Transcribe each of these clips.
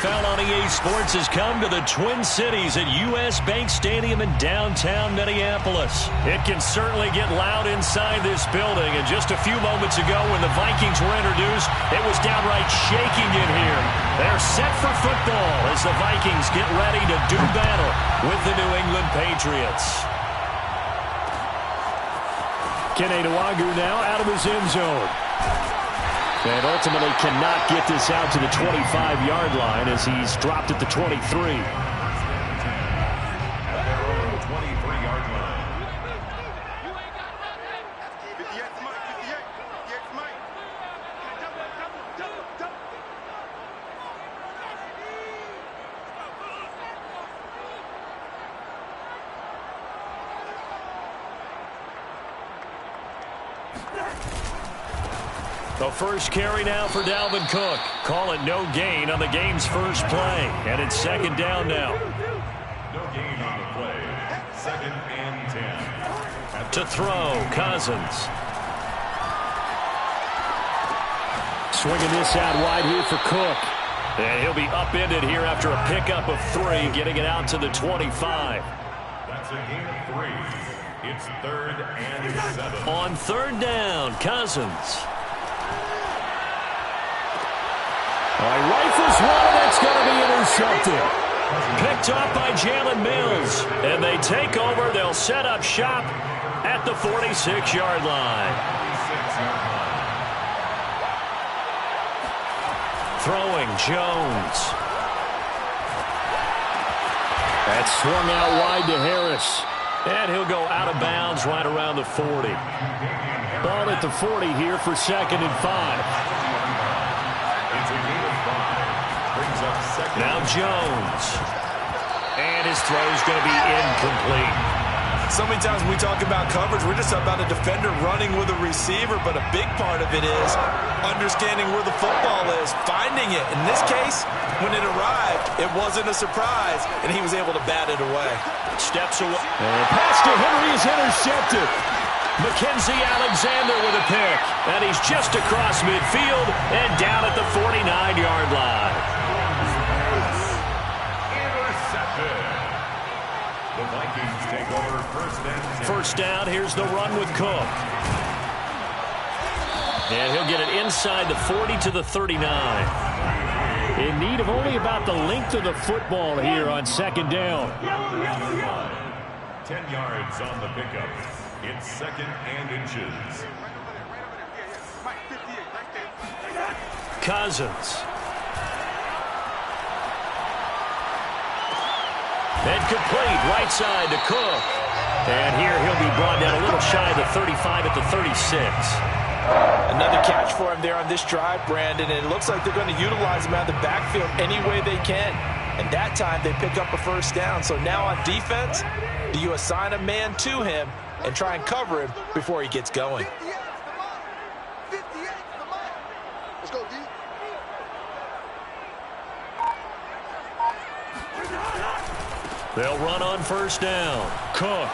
NFL on EA Sports has come to the Twin Cities at U.S. Bank Stadium in downtown Minneapolis. It can certainly get loud inside this building, and just a few moments ago when the Vikings were introduced, it was downright shaking in here. They're set for football as the Vikings get ready to do battle with the New England Patriots. Kene Nwangwu now out of his end zone. And ultimately cannot get this out to the 25-yard line as he's dropped at the 23. The first carry now for Dalvin Cook. Call it no gain on the game's first play. And it's second down now. No gain on the play. Second and 10. To throw, Cousins. Swinging this out wide here for Cook. And he'll be upended here after a pickup of 3, getting it out to the 25. That's a gain of 3. It's third and 7. On third down, Cousins. He rifles one, that's going to be intercepted. Picked up by Jalen Mills. And they take over. They'll set up shop at the 46-yard line. Throwing, Jones. That's swung out wide to Harris. And he'll go out of bounds right around the 40. Ball at the 40 here for second and 5. Now Jones. And his throw's going to be incomplete. So many times when we talk about coverage, we're just about a defender running with a receiver, but a big part of it is understanding where the football is, finding it. In this case, when it arrived, it wasn't a surprise, and he was able to bat it away. Steps away. And pass to Henry is intercepted. Mackenzie Alexander with a pick. And he's just across midfield and down at the 49-yard line. The Vikings take over first and 10. First down, here's the run with Cook. And he'll get it inside the 40 to the 39. In need of only about the length of the football here on second down. 10 yards on the pickup. It's second and inches. Cousins. And complete, right side to Cook. And here he'll be brought down a little shy of the 35 at the 36. Another catch for him there on this drive, Brandon, and it looks like they're going to utilize him out of the backfield any way they can. And that time they pick up a first down. So now on defense, do you assign a man to him and try and cover him before he gets going? Let's go, D. They'll run on first down. Cook.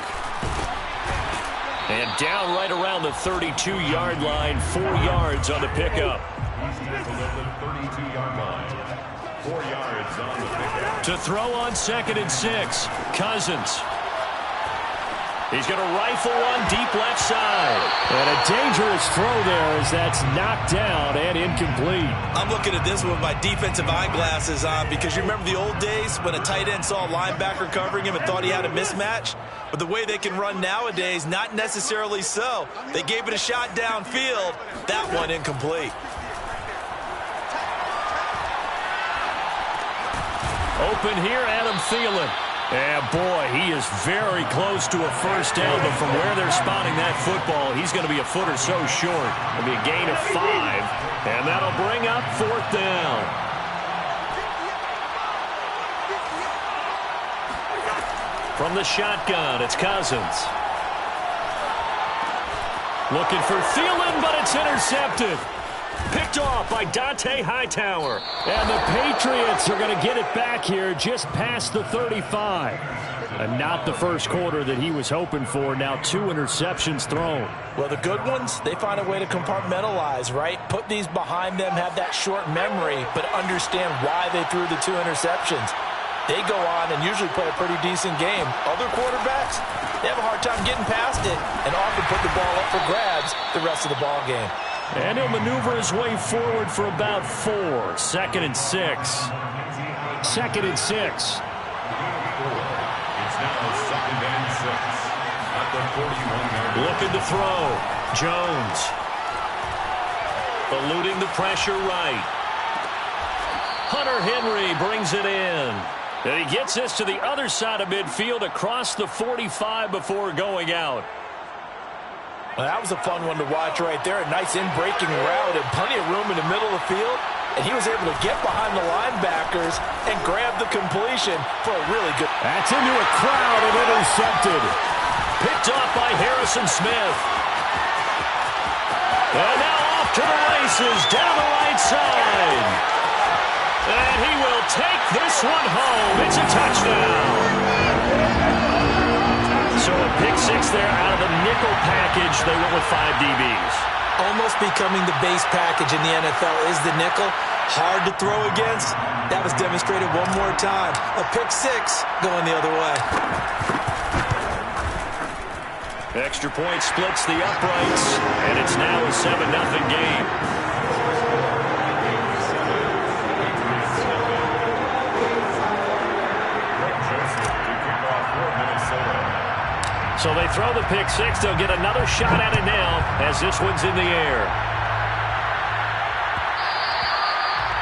And down right around the 32-yard line, 4 yards on the pickup. He's tackled at the 32-yard line. 4 yards on the pickup. To throw on second and 6, Cousins. He's going to rifle one deep left side. And a dangerous throw there as that's knocked down and incomplete. I'm looking at this one with my defensive eyeglasses on because you remember the old days when a tight end saw a linebacker covering him and thought he had a mismatch? But the way they can run nowadays, not necessarily so. They gave it a shot downfield. That one incomplete. Open here, Adam Thielen. And boy, he is very close to a first down, but from where they're spotting that football, he's going to be a foot or so short. It'll be a gain of 5, and that'll bring up fourth down. From the shotgun, it's Cousins. Looking for Thielen, but it's intercepted. Picked off by Dante Hightower. And the Patriots are going to get it back here just past the 35. And not the first quarter that he was hoping for. Now 2 interceptions thrown. Well, the good ones, they find a way to compartmentalize, right? Put these behind them, have that short memory, but understand why they threw the 2 interceptions. They go on and usually play a pretty decent game. Other quarterbacks, they have a hard time getting past it and often put the ball up for grabs the rest of the ball game. And he'll maneuver his way forward for about 4. 2nd and 6. 2nd and 6. It's now 2nd and 6 at the 41-yard line. Looking to throw. Jones. Eluding the pressure right. Hunter Henry brings it in. And he gets this to the other side of midfield across the 45 before going out. Well, that was a fun one to watch right there. A nice in-breaking route and plenty of room in the middle of the field. And he was able to get behind the linebackers and grab the completion for a really good... That's into a crowd and intercepted. Picked off by Harrison Smith. And now off to the races down the right side. And he will take this one home. It's a touchdown. So a pick 6 there out of the nickel package. They went with 5 DBs. Almost becoming the base package in the NFL is the nickel. Hard to throw against. That was demonstrated one more time. A pick 6 going the other way. Extra point splits the uprights, and it's now a 7-0 game. So they throw the pick 6. They'll get another shot at it now as this one's in the air.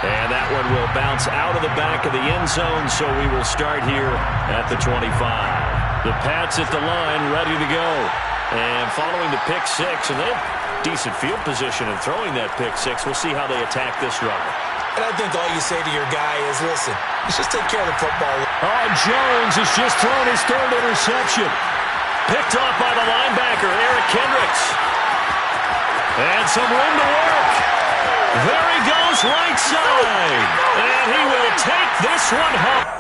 And that one will bounce out of the back of the end zone, so we will start here at the 25. The Pats at the line, ready to go. And following the pick 6, and they have decent field position in throwing that pick 6. We'll see how they attack this drive. And I think all you say to your guy is, listen, let's just take care of the football. Oh, Jones has just thrown his 3rd interception. Picked off by the linebacker, Eric Kendricks. And some room to work. There he goes, right side. And he will take this one home.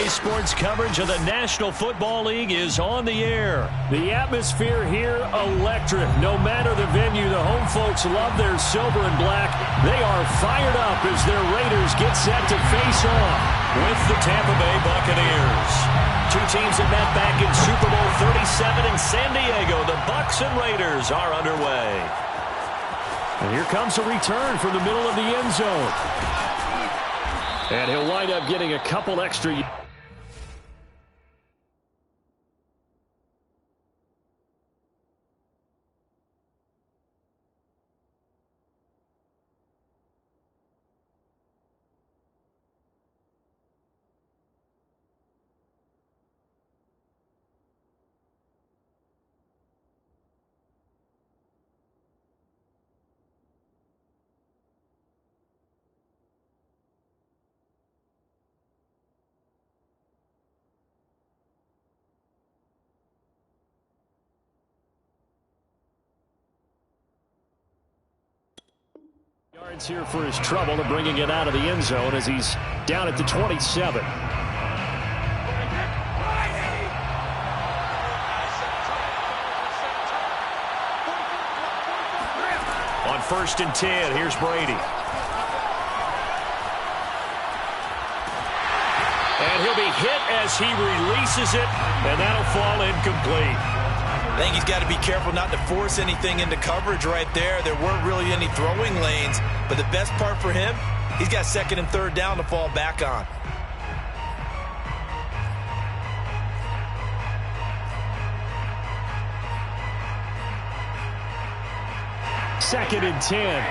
Sports coverage of the National Football League is on the air. The atmosphere here, electric. No matter the venue, the home folks love their silver and black. They are fired up as their Raiders get set to face off with the Tampa Bay Buccaneers. 2 teams that met back in Super Bowl 37 in San Diego. The Bucs and Raiders are underway. And here comes a return from the middle of the end zone. And he'll wind up getting a couple extra. Yards here for his trouble and bringing it out of the end zone as he's down at the 27. On 1st and 10, here's Brady. to be hit as he releases it, and that'll fall incomplete. I think he's got to be careful not to force anything into coverage right there. There weren't really any throwing lanes, but the best part for him, he's got second and third down to fall back on. Second and 10.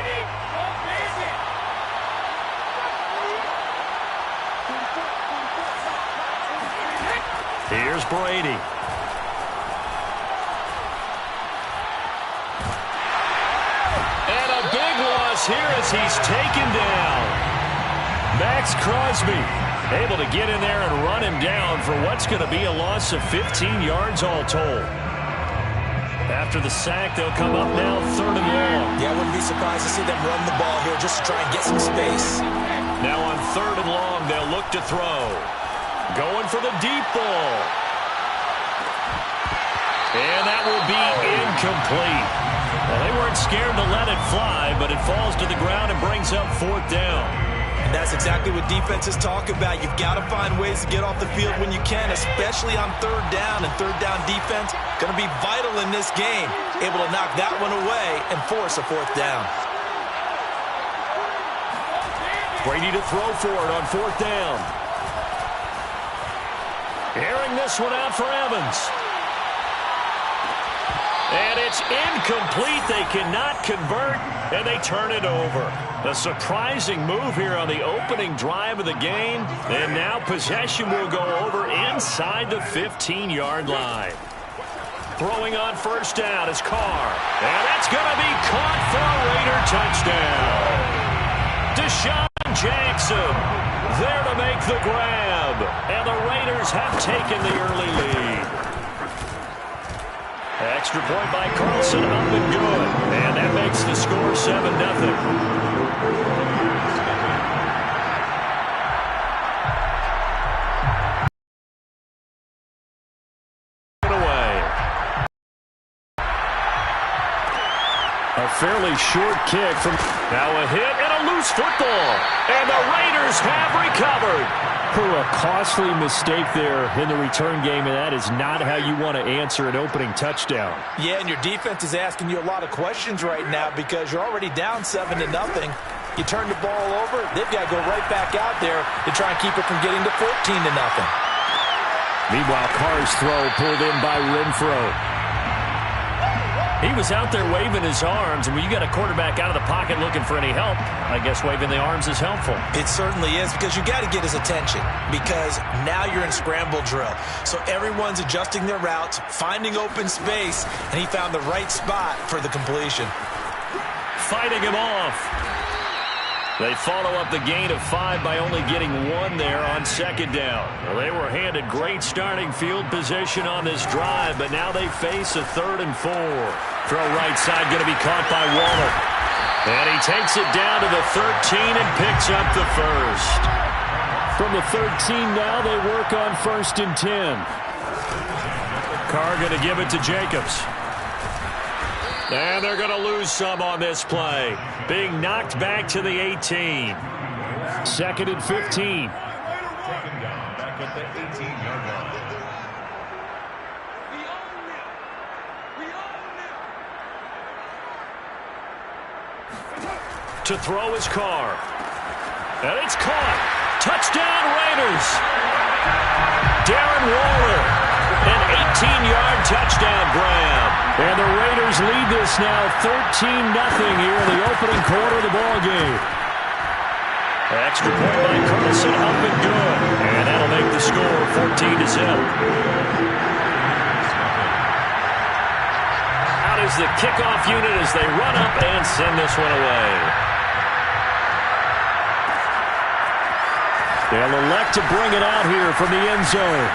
Here's Brady. And a big loss here as he's taken down. Max Crosby able to get in there and run him down for what's going to be a loss of 15 yards all told. After the sack, they'll come up now third and long. Yeah, I wouldn't be surprised to see them run the ball here just to try and get some space. Now on third and long, they'll look to throw. Going for the deep ball. And that will be incomplete. Well, they weren't scared to let it fly, but it falls to the ground and brings up fourth down. And that's exactly what defenses talk about. You've got to find ways to get off the field when you can, especially on third down. And third down defense going to be vital in this game. Able to knock that one away and force a fourth down. Brady to throw for it on fourth down. Airing this one out for Evans. And it's incomplete. They cannot convert, and they turn it over. A surprising move here on the opening drive of the game, and now possession will go over inside the 15-yard line. Throwing on first down is Carr, and that's going to be caught for a Raider touchdown. Deshaun Jackson there to make the grab, and the Raiders have taken the early lead. Extra point by Carlson, up and good. And that makes the score 7-0. A fairly short kick from now a hit and a loose football. And the Raiders have recovered. A costly mistake there in the return game, and that is not how you want to answer an opening touchdown. Yeah, and your defense is asking you a lot of questions right now because you're already down 7-0. You turn the ball over, they've got to go right back out there to try and keep it from getting to 14-0. Meanwhile, Carr's throw pulled in by Renfro. He was out there waving his arms, and when you got a quarterback out of the pocket looking for any help, I guess waving the arms is helpful. It certainly is, because you got to get his attention, because now you're in scramble drill. So everyone's adjusting their routes, finding open space, and he found the right spot for the completion. Fighting him off. They follow up the gain of 5 by only getting 1 there on second down. Well, they were handed great starting field position on this drive, but now they face a 3rd and 4. Throw right side going to be caught by Waller. And he takes it down to the 13 and picks up the first. From the 13 now, they work on 1st and 10. Carr going to give it to Jacobs. And they're going to lose some on this play. Being knocked back to the 18. 2nd and 15. Taken down back at the 18-yard line. To throw his Carr. And it's caught. Touchdown Raiders. Darren Waller. An 18-yard touchdown grab. And the Raiders lead this now 13-0 here in the opening quarter of the ballgame. Extra point by Carlson, up and good. And that'll make the score 14-0. Out is the kickoff unit as they run up and send this one away. They'll elect to bring it out here from the end zone.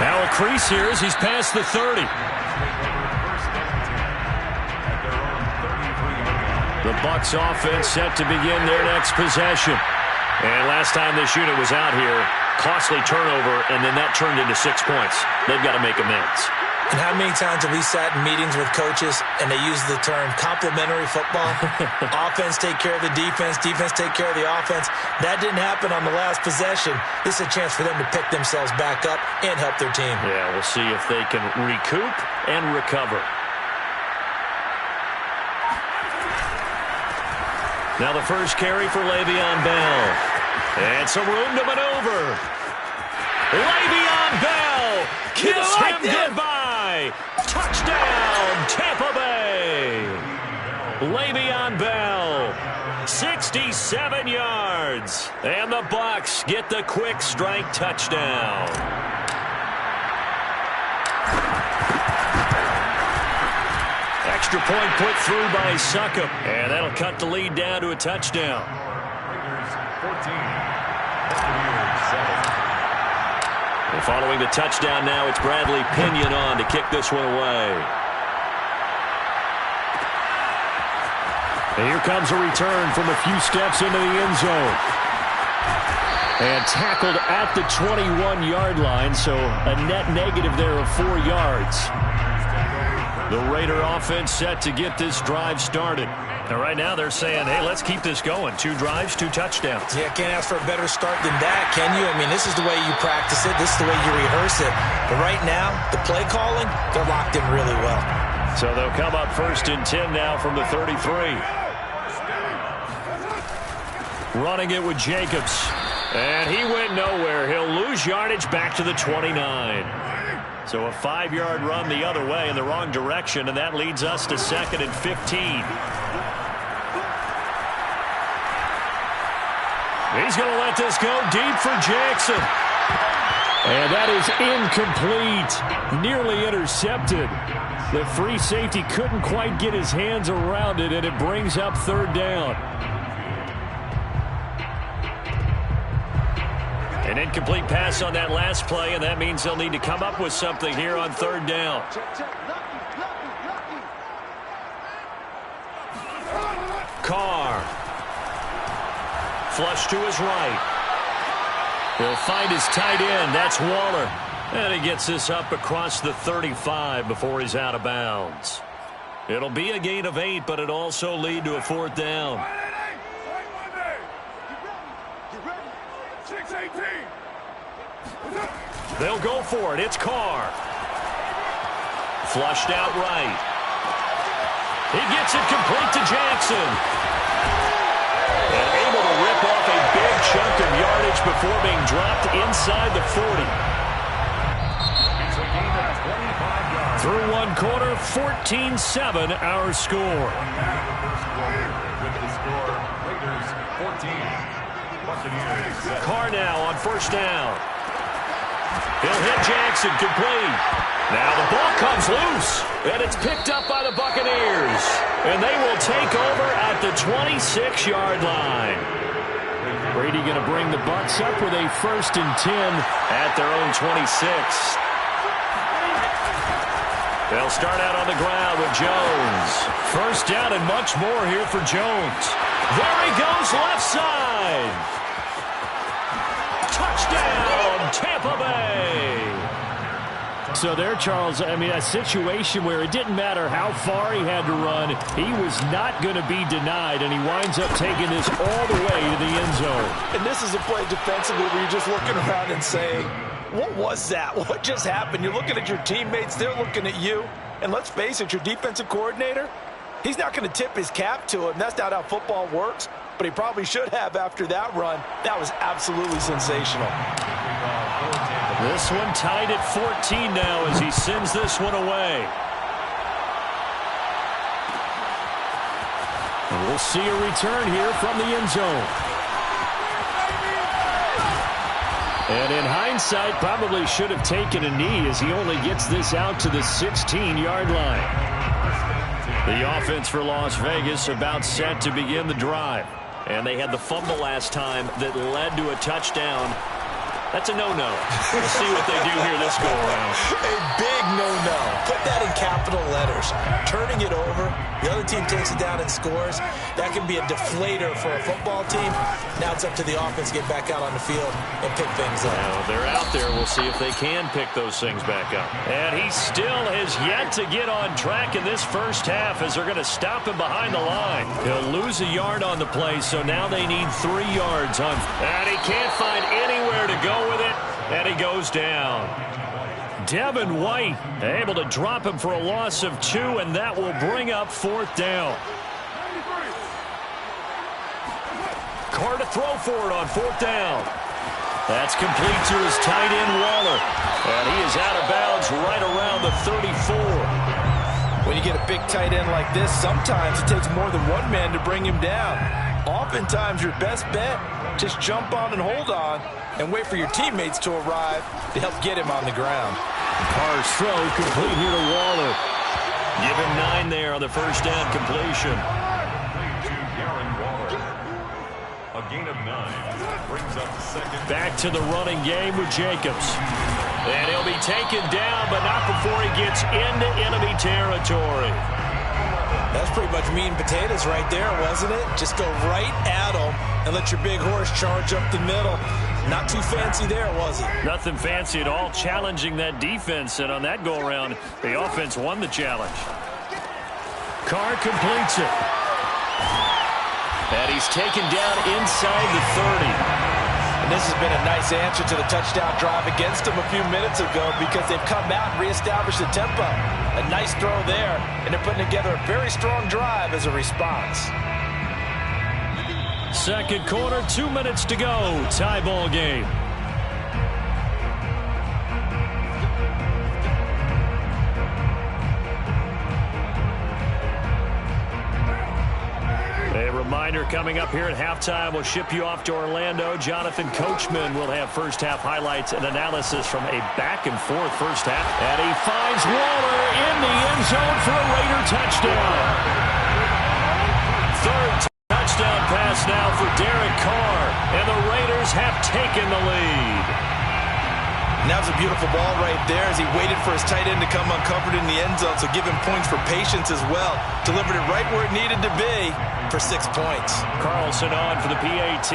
Now a crease here as he's past the 30. The Bucs offense set to begin their next possession. And last time this unit was out here, costly turnover, and then that turned into 6 points. They've got to make amends. And how many times have we sat in meetings with coaches and they use the term complementary football? Offense take care of the defense, defense take care of the offense. That didn't happen on the last possession. This is a chance for them to pick themselves back up and help their team. Yeah, we'll see if they can recoup and recover. Now the first carry for Le'Veon Bell. And some room to maneuver. Le'Veon Bell kiss him goodbye. Touchdown, Tampa Bay. Le'Veon Bell, 67 yards. And the Bucs get the quick strike touchdown. Extra point put through by Succop. And that'll cut the lead down to a touchdown. Raiders 14. Buccaneers 7. And following the touchdown now, it's Bradley Pinion on to kick this one away. And here comes a return from a few steps into the end zone. And tackled at the 21-yard line, so a net negative there of 4 yards. The Raider offense set to get this drive started. And right now they're saying, hey, let's keep this going. 2 drives, 2 touchdowns. Yeah, can't ask for a better start than that, can you? I mean, this is the way you practice it. This is the way you rehearse it. But right now, the play calling, they're locked in really well. So they'll come up 1st and 10 now from the 33. Running it with Jacobs. And he went nowhere. He'll lose yardage back to the 29. So a 5-yard run the other way in the wrong direction, and that leads us to 2nd and 15. He's going to let this go deep for Jackson. And that is incomplete. Nearly intercepted. The free safety couldn't quite get his hands around it, and it brings up 3rd down. An incomplete pass on that last play, and that means they'll need to come up with something here on 3rd down. Carr. Flush to his right. He'll find his tight end. That's Waller. And he gets this up across the 35 before he's out of bounds. It'll be a gain of 8, but it'll also lead to a 4th down. They'll go for it. It's Carr. Flushed out right. He gets it complete to Jackson. And able to rip off a big chunk of yardage before being dropped inside the 40. Through 1 quarter, 14-7 our score. With the score, Raiders 14. Buccaneers 7. Carr now on 1st down. He'll hit Jackson complete. Now the ball comes loose, and it's picked up by the Buccaneers. And they will take over at the 26-yard line. Brady going to bring the Bucs up with a 1st and 10 at their own 26. They'll start out on the ground with Jones. 1st down and much more here for Jones. There he goes left side. Touchdown, Tampa Bay. So there, Charles, I mean, a situation where it didn't matter how far he had to run, he was not going to be denied, and he winds up taking this all the way to the end zone. And this is a play defensively where you're just looking around and saying, what was that? What just happened? You're looking at your teammates, they're looking at you. And let's face it, your defensive coordinator, he's not going to tip his cap to him. That's not how football works, but he probably should have after that run. That was absolutely sensational. This one tied at 14 now as he sends this one away. And we'll see a return here from the end zone. And in hindsight, probably should have taken a knee as he only gets this out to the 16-yard line. The offense for Las Vegas about set to begin the drive. And they had the fumble last time that led to a touchdown. That's a no-no. We'll see what they do here this go-around. A big no-no. Put that in capitals. capital letters. Turning it over, the other team takes it down and scores. That can be a deflator for a football team. Now it's up to the offense to get back out on the field and pick things up. Now they're out there. We'll see if they can pick those things back up. And he still has yet to get on track in this first half as they're going to stop him behind the line. He'll lose a yard on the play, so now they need 3 yards on. And he can't find anywhere to go with it, and he goes down. Devin White able to drop him for a loss of 2, and that will bring up 4th down. Carr to throw for it on 4th down. That's complete to his tight end, Waller. And he is out of bounds right around the 34. When you get a big tight end like this, sometimes it takes more than one man to bring him down. Oftentimes, your best bet, just jump on and hold on and wait for your teammates to arrive to help get him on the ground. Carr's throw complete here to Waller. Give him 9 there on the first down completion. A gain of 9 brings up second. Back to the running game with Jacobs. And he'll be taken down, but not before he gets into enemy territory. That's pretty much meat and potatoes right there, wasn't it? Just go right at him and let your big horse charge up the middle. Not too fancy there, was it? Nothing fancy at all, challenging that defense. And on that go-around, the offense won the challenge. Carr completes it. And he's taken down inside the 30. And this has been a nice answer to the touchdown drive against them a few minutes ago because they've come out and reestablished the tempo. A nice throw there, and they're putting together a very strong drive as a response. Second quarter, 2 minutes to go. Tie ball game. A reminder coming up here at halftime. We'll ship you off to Orlando. Jonathan Coachman will have first half highlights and analysis from a back and forth first half. And he finds Waller in the end zone for a Raider touchdown. Third touchdown pass now for Derek Carr. And the Raiders have taken the lead. And that was a beautiful ball right there as he waited for his tight end to come uncovered in the end zone, so give him points for patience as well. Delivered it right where it needed to be for 6 points. Carlson on for the PAT.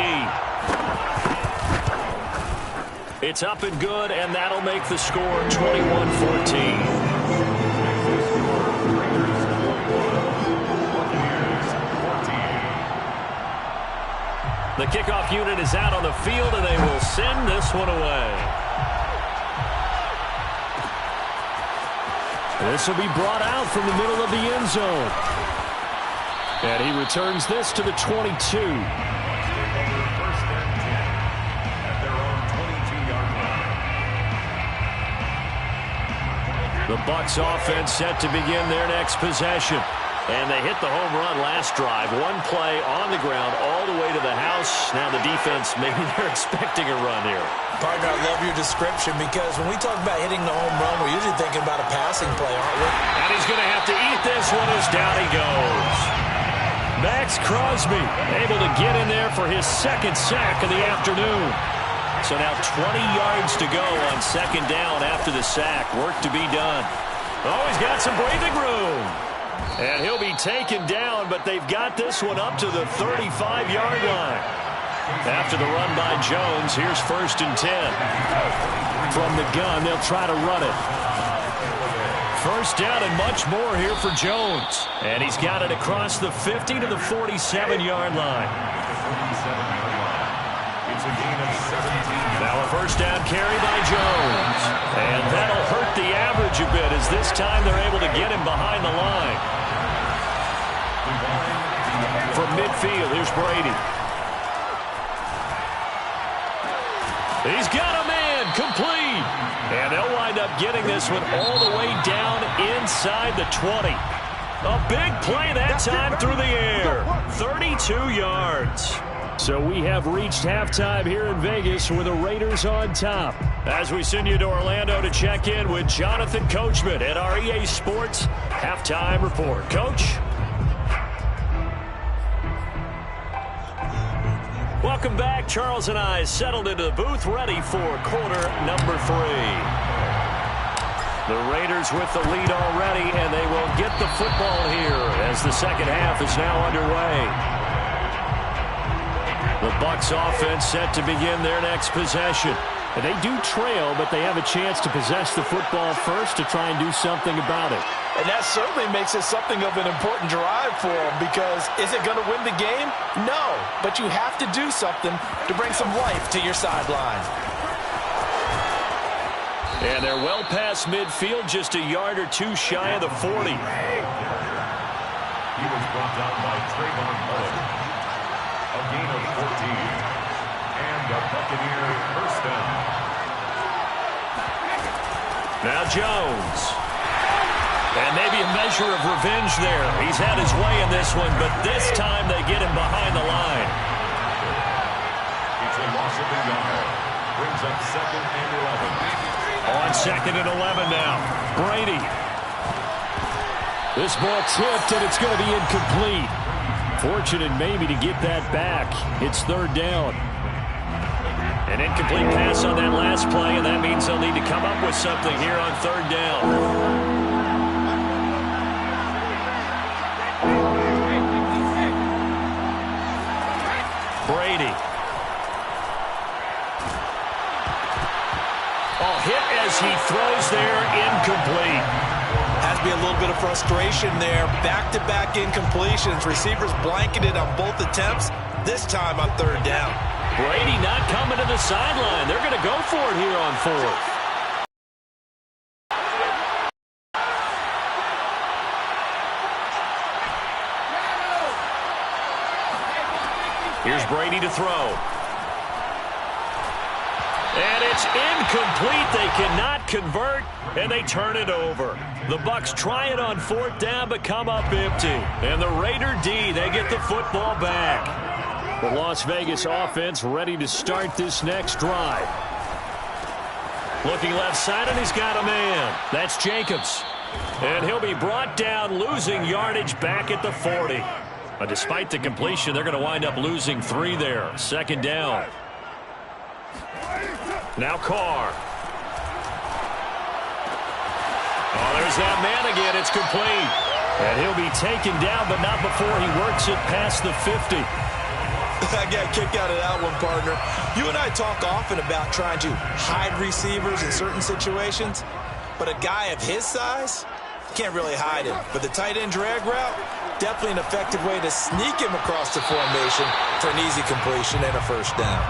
It's up and good, and that'll make the score 21-14. The kickoff unit is out on the field, and they will send this one away. This will be brought out from the middle of the end zone. And he returns this to the 22. First and 10 at their own 22-yard line. The Bucs offense set to begin their next possession. And they hit the home run last drive. One play on the ground all the way to the house. Now the defense, maybe they're expecting a run here. Partner, I love your description because when we talk about hitting the home run, we're usually thinking about a passing play, aren't we? And he's going to have to eat this one as down he goes. Max Crosby able to get in there for his second sack of the afternoon. So now 20 yards to go on second down after the sack. Work to be done. Oh, he's got some breathing room. And he'll be taken down, but they've got this one up to the 35-yard line. After the run by Jones, here's first and 10. From the gun, they'll try to run it. First down and much more here for Jones. And he's got it across the 50 to the 47-yard line. It's a gain of 17. Now a first down carry by Jones. And that'll hurt the average a bit as this time they're able to get him behind the line. From midfield, here's Brady. He's got a man, complete. And they'll wind up getting this one all the way down inside the 20. A big play that time through the air. 32 yards. So we have reached halftime here in Vegas with the Raiders on top. As we send you to Orlando to check in with Jonathan Coachman at our EA Sports Halftime Report. Coach? Welcome back. Charles and I settled into the booth ready for quarter number 3. The Raiders with the lead already, and they will get the football here as the second half is now underway. The Bucs offense set to begin their next possession. And they do trail, but they have a chance to possess the football first to try and do something about it. And that certainly makes it something of an important drive for them, because is it going to win the game? No, but you have to do something to bring some life to your sideline. And they're well past midfield, just a yard or two shy of the 40. He was brought down by Trayvon Mullen. A gain of 14. And a Buccaneer first down. Now Jones. And maybe a measure of revenge there. He's had his way in this one, but this time they get him behind the line. It's a loss of a yard. Brings up 2nd and 11. On 2nd and 11 now. Brady. This ball tipped, and it's going to be incomplete. Fortunate maybe to get that back. It's 3rd down. An incomplete pass on that last play, and that means they'll need to come up with something here on 3rd down. Brady. Oh, hit as he throws there, incomplete. Has to be a little bit of frustration there. Back-to-back incompletions. Receivers blanketed on both attempts, this time on 3rd down. Brady not coming to the sideline. They're going to go for it here on 4th. Here's Brady to throw. And it's incomplete. They cannot convert, and they turn it over. The Bucs try it on 4th down, but come up empty. And the Raider D, they get the football back. The Las Vegas offense ready to start this next drive. Looking left side, and he's got a man. That's Jacobs. And he'll be brought down, losing yardage back at the 40. But despite the completion, they're going to wind up losing 3 there. 2nd down. Now Carr. Oh, there's that man again. It's complete. And he'll be taken down, but not before he works it past the 50. I got a kick out of that one, partner. You and I talk often about trying to hide receivers in certain situations, but a guy of his size can't really hide him. But the tight end drag route, definitely an effective way to sneak him across the formation for an easy completion and a first down.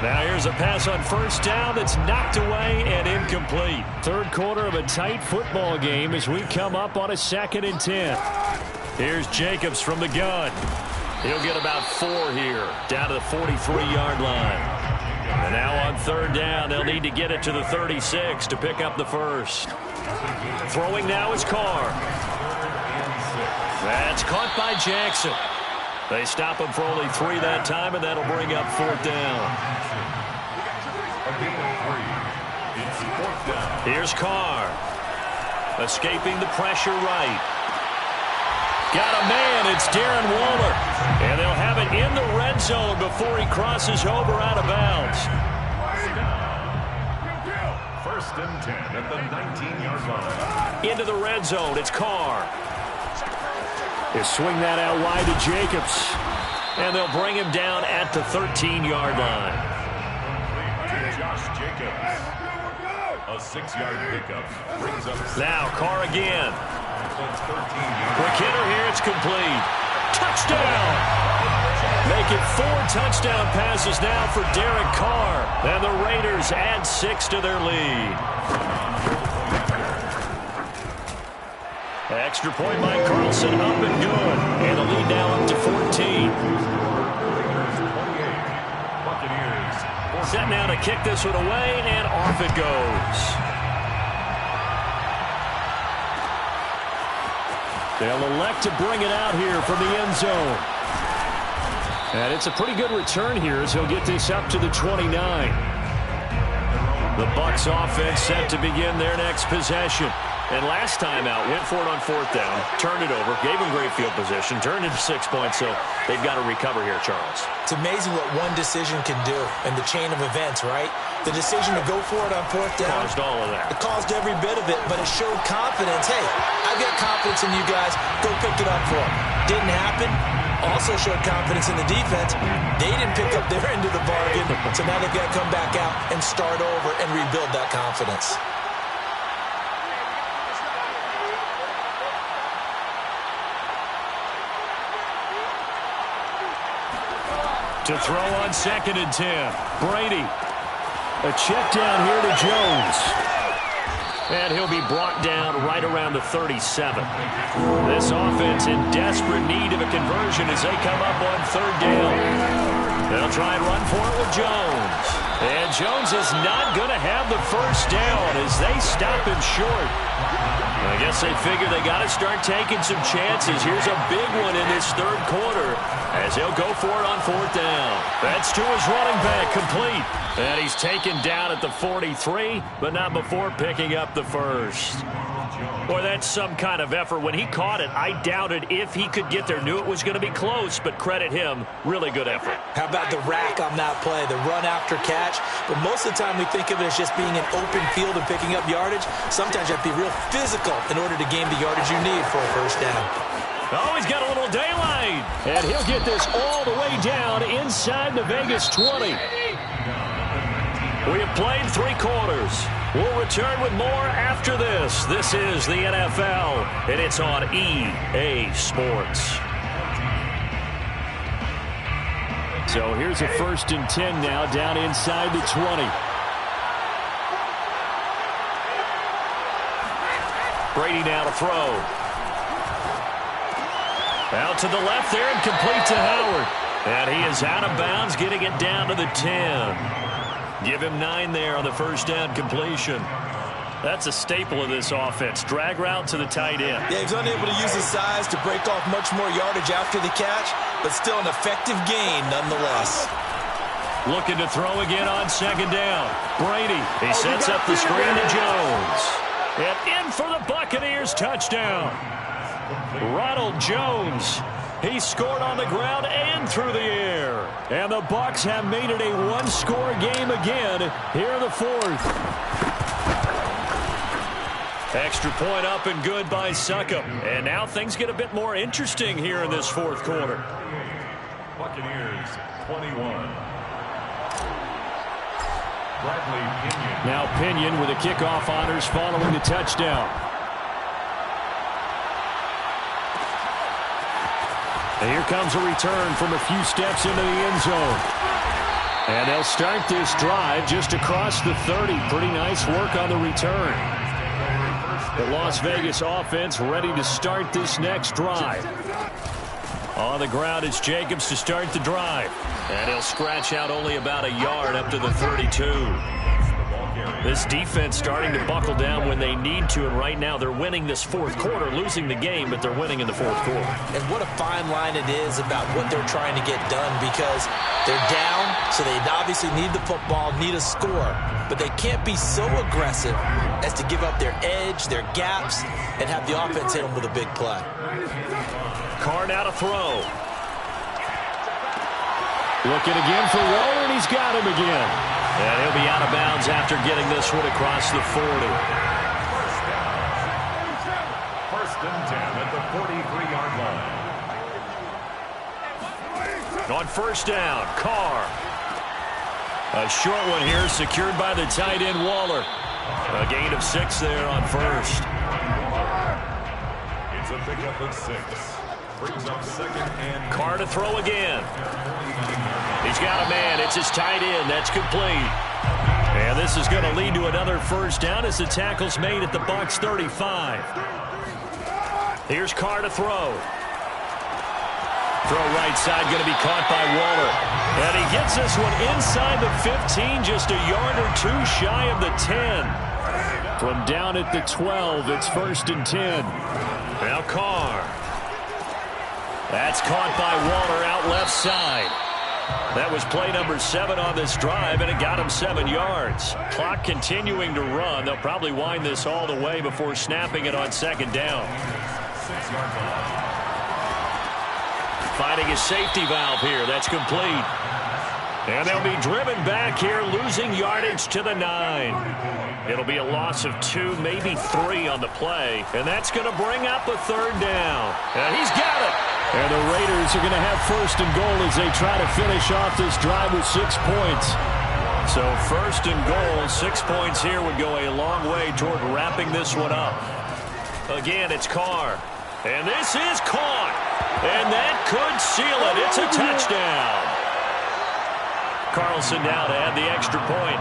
Now here's a pass on 1st down that's knocked away and incomplete. 3rd quarter of a tight football game as we come up on a 2nd and 10. Here's Jacobs from the gun. He'll get about 4 here, down to the 43-yard line. And now on 3rd down, they'll need to get it to the 36 to pick up the first. Throwing now is Carr. That's caught by Jackson. They stop him for only 3 that time, and that'll bring up 4th down. A gain of 3. It's 4th down. Here's Carr. Escaping the pressure right. Got a man. It's Darren Waller. And they'll have it in the red zone before he crosses over out of bounds. 1st and 10 at the 19-yard line. Into the red zone. It's Carr. They swing that out wide to Jacobs. And they'll bring him down at the 13-yard line. Josh Jacobs. A 6-yard pickup. Brings up Now Carr again. That's 13 yards. Quick hitter here. It's complete. Touchdown. Make it 4 touchdown passes now for Derek Carr. And the Raiders add 6 to their lead. Extra point by Carlson, up and good. And the lead now up to 14. Buccaneers. Set now to kick this one away, and off it goes. They'll elect to bring it out here from the end zone. And it's a pretty good return here as he'll get this up to the 29. The Bucs offense set to begin their next possession. And last time out, went for it on 4th down, turned it over, gave them great field position, turned into 6 points, so they've got to recover here, Charles. It's amazing what one decision can do in the chain of events, right? The decision to go for it on 4th down. Caused all of that. It caused every bit of it, but it showed confidence. Hey, I've got confidence in you guys. Go pick it up for them. Didn't happen. Also showed confidence in the defense. They didn't pick up their end of the bargain, so now they've got to come back out and start over and rebuild that confidence. To throw on 2nd and 10. Brady. A check down here to Jones. And he'll be brought down right around the 37. This offense in desperate need of a conversion as they come up on 3rd down. They'll try and run for it with Jones. And Jones is not going to have the first down as they stop him short. I guess they figure they got to start taking some chances. Here's a big one in this 3rd quarter as he'll go for it on 4th down. That's to his running back, complete. And he's taken down at the 43, but not before picking up the first. Boy, that's some kind of effort. When he caught it, I doubted if he could get there. Knew it was going to be close, but credit him. Really good effort. How about the rack on that play, the run after catch? But most of the time we think of it as just being an open field and picking up yardage. Sometimes you have to be real physical in order to gain the yardage you need for a first down. Oh, he's got a little daylight. And he'll get this all the way down inside the Vegas 20. We have played 3 quarters. We'll return with more after this. This is the NFL, and it's on EA Sports. So here's a 1st and 10 now down inside the 20. Brady now to throw. Out to the left there and complete to Howard. And he is out of bounds, getting it down to the 10. Give him 9 there on the first down completion. That's a staple of this offense. Drag route to the tight end. Yeah, he's unable to use his size to break off much more yardage after the catch, but still an effective gain nonetheless. Looking to throw again on 2nd down. Brady, he sets up the screen to Jones. And in for the Buccaneers touchdown. Ronald Jones. He scored on the ground and through the air. And the Bucs have made it a one-score game again here in the 4th. Extra point up and good by Succop. And now things get a bit more interesting here in this 4th quarter. Buccaneers 21. Bradley Pinion. Now Pinion with the kickoff honors following the touchdown. And here comes a return from a few steps into the end zone. And they'll start this drive just across the 30. Pretty nice work on the return. The Las Vegas offense ready to start this next drive. On the ground, it's Jacobs to start the drive. And he'll scratch out only about a yard up to the 32. This defense starting to buckle down when they need to, and right now they're winning this 4th quarter, losing the game, but they're winning in the 4th quarter. And what a fine line it is about what they're trying to get done, because they're down, so they obviously need the football, need a score, but they can't be so aggressive as to give up their edge, their gaps, and have the offense hit them with a big play. Carr now to throw. Looking again for Waller, and he's got him again. And he'll be out of bounds after getting this one across the 40. First and 10 at the 43-yard line. On first down, Carr. A short one here, secured by the tight end Waller. A gain of 6 there on first. It's a pickup of 6. Brings up 2nd and Carr to throw again. He's got a man. It's his tight end. That's complete. And this is going to lead to another first down as the tackle's made at the Bucs 35. Here's Carr to throw. Throw right side, going to be caught by Waller. And he gets this one inside the 15, just a yard or 2 shy of the 10. From down at the 12, it's 1st and 10. Now Carr. That's caught by Waller out left side. That was play number 7 on this drive, and it got him 7 yards. Clock continuing to run. They'll probably wind this all the way before snapping it on second down. Finding a safety valve here. That's complete. And they'll be driven back here, losing yardage to the 9. It'll be a loss of 2, maybe 3 on the play. And that's going to bring up a third down. And he's got it. And the Raiders are going to have first and goal as they try to finish off this drive with 6 points. So first and goal, 6 points here would go a long way toward wrapping this one up. Again, it's Carr. And this is caught. And that could seal it. It's a touchdown. Carlson now to add the extra point.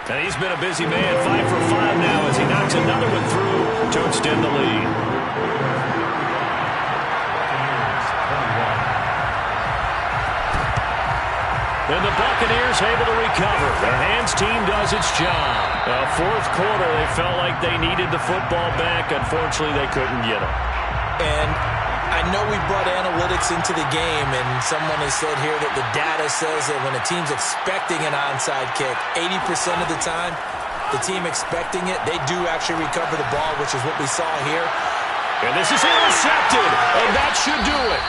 And he's been a busy man, 5 for 5 now as he knocks another one through to extend the lead. And the Buccaneers able to recover. Their hands team does its job. Fourth quarter, they felt like they needed the football back. Unfortunately, they couldn't get it. And I know we brought analytics into the game, and someone has said here that the data says that when a team's expecting an onside kick, 80% of the time, the team expecting it, they do actually recover the ball, which is what we saw here. And this is intercepted, and that should do it.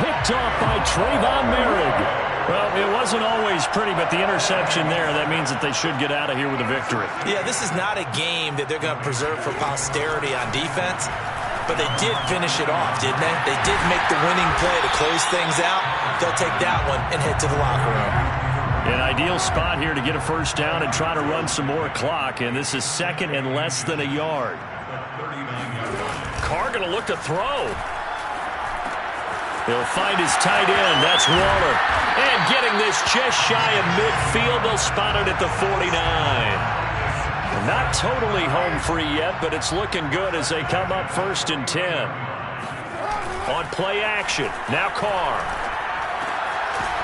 Picked off by Trayvon Merrick. Well, it wasn't always pretty, but the interception there, that means that they should get out of here with a victory. Yeah, this is not a game that they're going to preserve for posterity on defense. But they did finish it off, didn't they? They did make the winning play to close things out. They'll take that one and head to the locker room. An ideal spot here to get a first down and try to run some more clock. And this is second and less than a yard. Carr going to look to throw. He'll find his tight end. That's Waller. And getting this just shy of midfield. They'll spot it at the 49. Not totally home free yet, but it's looking good as they come up first and 10. On play action, now Carr.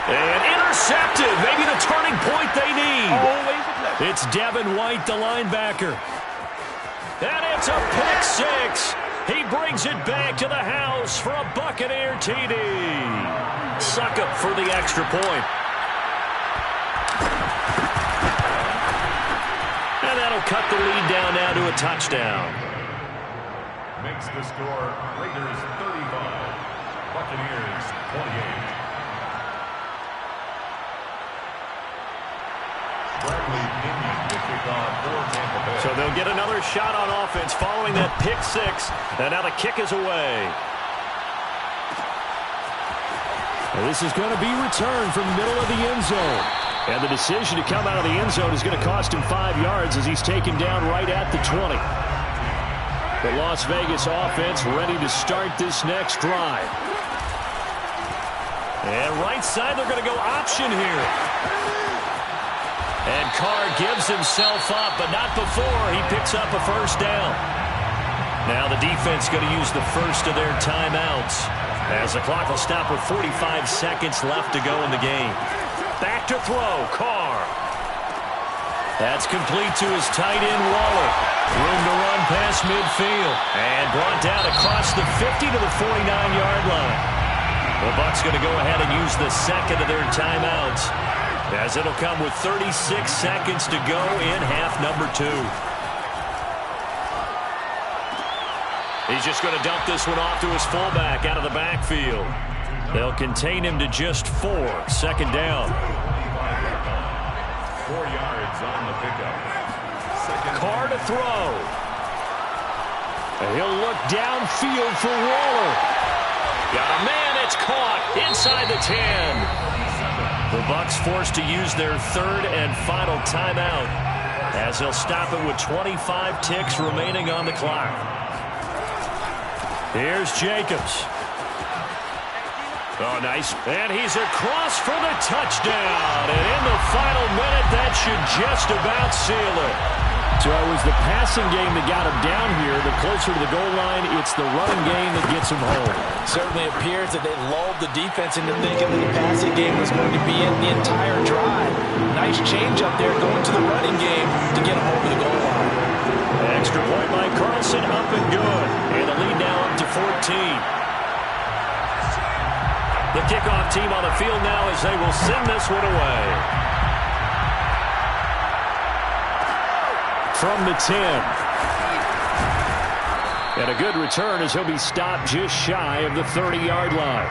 And intercepted, maybe the turning point they need. It's Devin White, the linebacker. And it's a pick 6. He brings it back to the house for a Buccaneer TD. Succop for the extra point. And that'll cut the lead down now to a touchdown. Makes the score Raiders 35, Buccaneers 28. Bradley Pinion will kick off for Tampa Bay. So they'll get another shot on offense following that pick 6. And now the kick is away. And this is going to be returned from the middle of the end zone. And the decision to come out of the end zone is going to cost him 5 yards as he's taken down right at the 20. The Las Vegas offense ready to start this next drive. And right side, they're going to go option here. And Carr gives himself up, but not before he picks up a first down. Now the defense going to use the first of their timeouts as the clock will stop with 45 seconds left to go in the game. Back to throw, Carr. That's complete to his tight end, Waller. Room to run past midfield. And brought down across the 50 to the 49-yard line. The Bucs going to go ahead and use the second of their timeouts, as it'll come with 36 seconds to go in half number 2. He's just going to dump this one off to his fullback out of the backfield. They'll contain him to just 4. Second down. 4 yards on the pickup. Carr to throw. And he'll look downfield for Waller. Got a man, it's caught inside the 10. The Bucs forced to use their third and final timeout as they'll stop it with 25 ticks remaining on the clock. Here's Jacobs. Oh, nice. And he's across for the touchdown. And in the final minute, that should just about seal it. So it was the passing game that got him down here. The closer to the goal line, it's the running game that gets him home. Certainly appears that they lulled the defense into thinking that the passing game was going to be in the entire drive. Nice change up there going to the running game to get him over the goal line. Extra point by Carlson, up and good. And the lead now up to 14. kickoff team on the field now as they will send this one away. From the 10. And a good return as he'll be stopped just shy of the 30-yard line.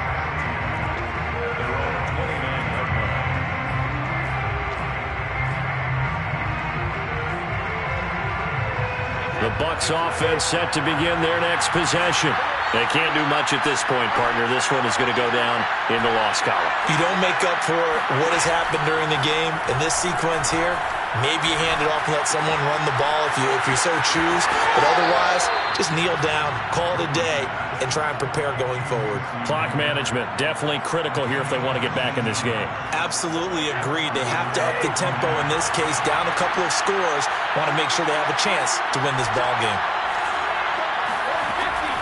The Bucs offense set to begin their next possession. They can't do much at this point, partner. This one is going to go down in the loss column. You don't make up for what has happened during the game. In this sequence here, maybe you hand it off and let someone run the ball if you so choose. But otherwise, just kneel down, call it a day, and try and prepare going forward. Clock management, definitely critical here if they want to get back in this game. Absolutely agreed. They have to up the tempo in this case, down a couple of scores. Want to make sure they have a chance to win this ball game.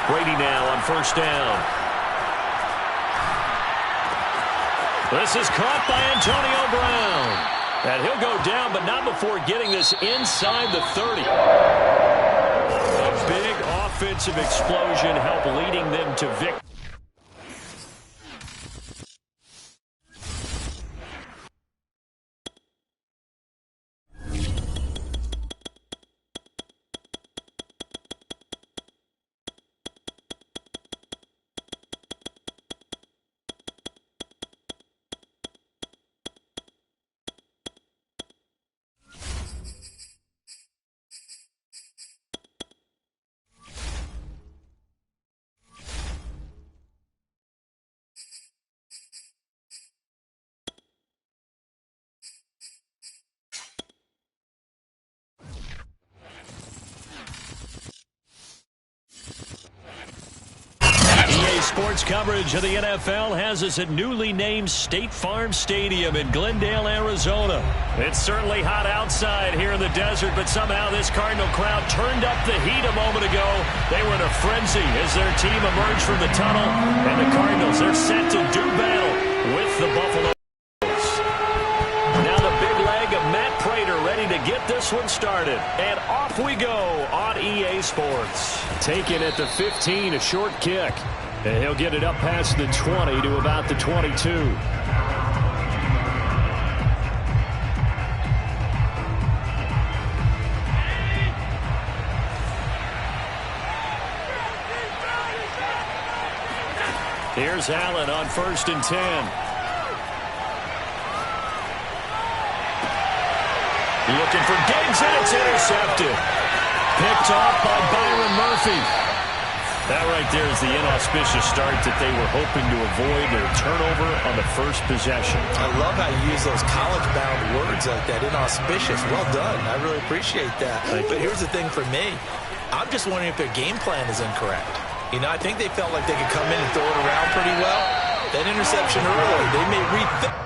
Brady now on first down. This is caught by Antonio Brown. And he'll go down, but not before getting this inside the 30. A big offensive explosion helped leading them to victory. Sports coverage of the NFL has us at newly named State Farm Stadium in Glendale, Arizona. It's certainly hot outside here in the desert, but somehow this Cardinal crowd turned up the heat a moment ago. They were in a frenzy as their team emerged from the tunnel, and the Cardinals, they're set to do battle with the Buffalo Bills. Now the big leg of Matt Prater ready to get this one started, and off we go on EA Sports. Taken at the 15, a short kick. And he'll get it up past the 20 to about the 22. Here's Allen on first and 10. Looking for Diggs, and it's intercepted. Picked off by Byron Murphy. That right there is the inauspicious start that they were hoping to avoid, their turnover on the first possession. I love how you use those college-bound words like that, inauspicious. Well done. I really appreciate that. But here's the thing for me. I'm just wondering if their game plan is incorrect. You know, I think they felt like they could come in and throw it around pretty well. That interception early, they may rethink.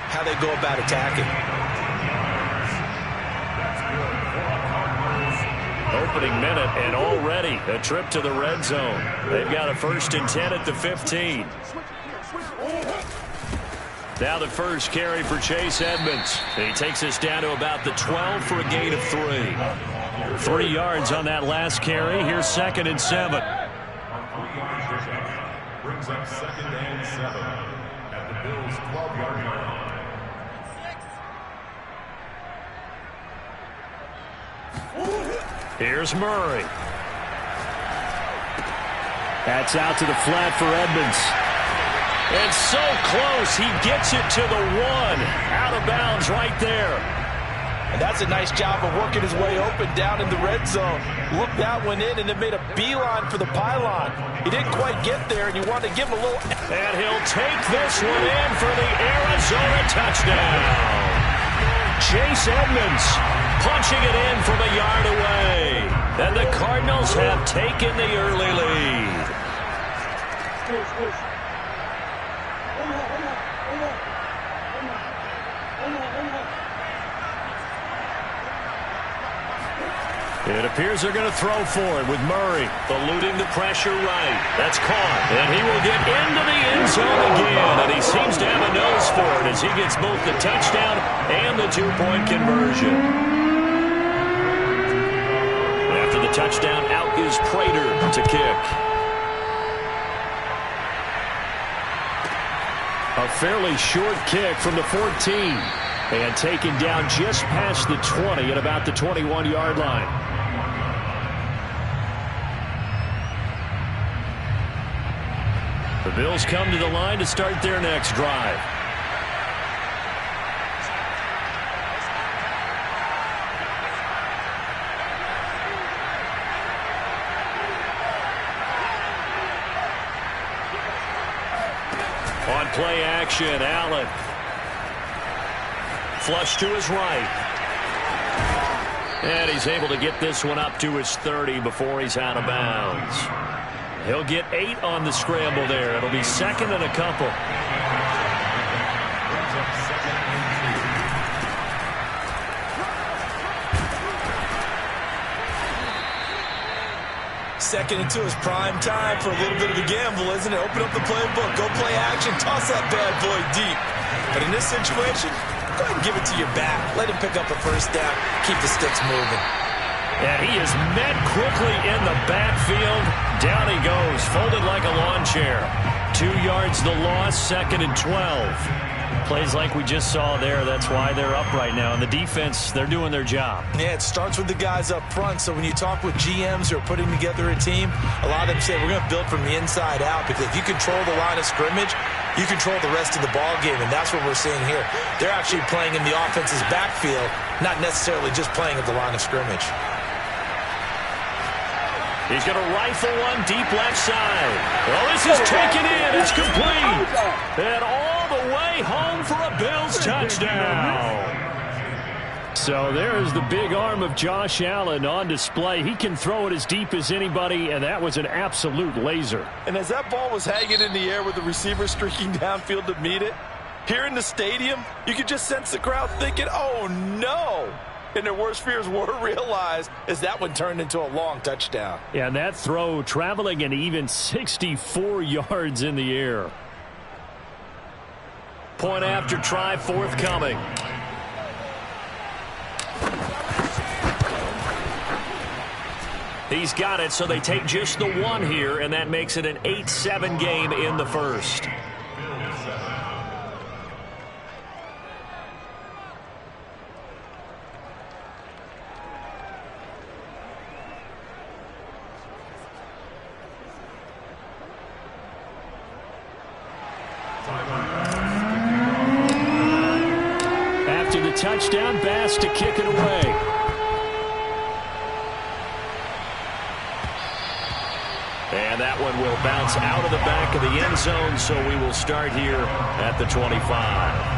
How they go about attacking. Opening minute, and already a trip to the red zone. They've got a first and 10 at the 15. Now the first carry for Chase Edmonds. He takes us down to about the 12 for a gain of 3. 3 yards on that last carry. Here's second and 7. Brings up second and 7 at the Bills' 12-yard line. Here's Murray. That's out to the flat for Edmonds. And so close, he gets it to the 1. Out of bounds right there. And that's a nice job of working his way open down in the red zone. Looked that one in and then made a beeline for the pylon. He didn't quite get there, and you want to give him a little... And he'll take this one in for the Arizona touchdown. Chase Edmonds punching it in from a yard away. And the Cardinals have taken the early lead. It appears they're going to throw for it with Murray eluding the pressure right. That's caught. And he will get into the end zone again. And he seems to have a nose for it as he gets both the touchdown and the two-point conversion. After the touchdown, out is Prater to kick. A fairly short kick from the 14. And taken down just past the 20 at about the 21-yard line. The Bills come to the line to start their next drive. On play action, Allen. Flush to his right. And he's able to get this one up to his 30 before he's out of bounds. He'll get 8 on the scramble there. It'll be second and a couple. Second and 2 is prime time for a little bit of a gamble, isn't it? Open up the playbook, go play action, toss that bad boy deep. But in this situation, go ahead and give it to your back. Let him pick up a first down, keep the sticks moving. And he is met quickly in the backfield. Down he goes, folded like a lawn chair. 2 yards the loss, second and 12. Plays like we just saw there. That's why they're up right now. And the defense, they're doing their job. Yeah, it starts with the guys up front. So when you talk with GMs who are putting together a team, a lot of them say we're going to build from the inside out, because if you control the line of scrimmage, you control the rest of the ball game, and that's what we're seeing here. They're actually playing in the offense's backfield, not necessarily just playing at the line of scrimmage. He's going to rifle one deep left side. Well, this is taken in. It's complete. And all the way home for a Bills touchdown. So there's the big arm of Josh Allen on display. He can throw it as deep as anybody, and that was an absolute laser. And as that ball was hanging in the air with the receiver streaking downfield to meet it, here in the stadium, you could just sense the crowd thinking, oh, no. And their worst fears were realized as that one turned into a long touchdown. Yeah, and that throw traveling an even 64 yards in the air. Point after try forthcoming. He's got it, so they take just the one here, and that makes it an 8-7 game in the first. After the touchdown, Bass to kick it away. And that one will bounce out of the back of the end zone, so we will start here at the 25.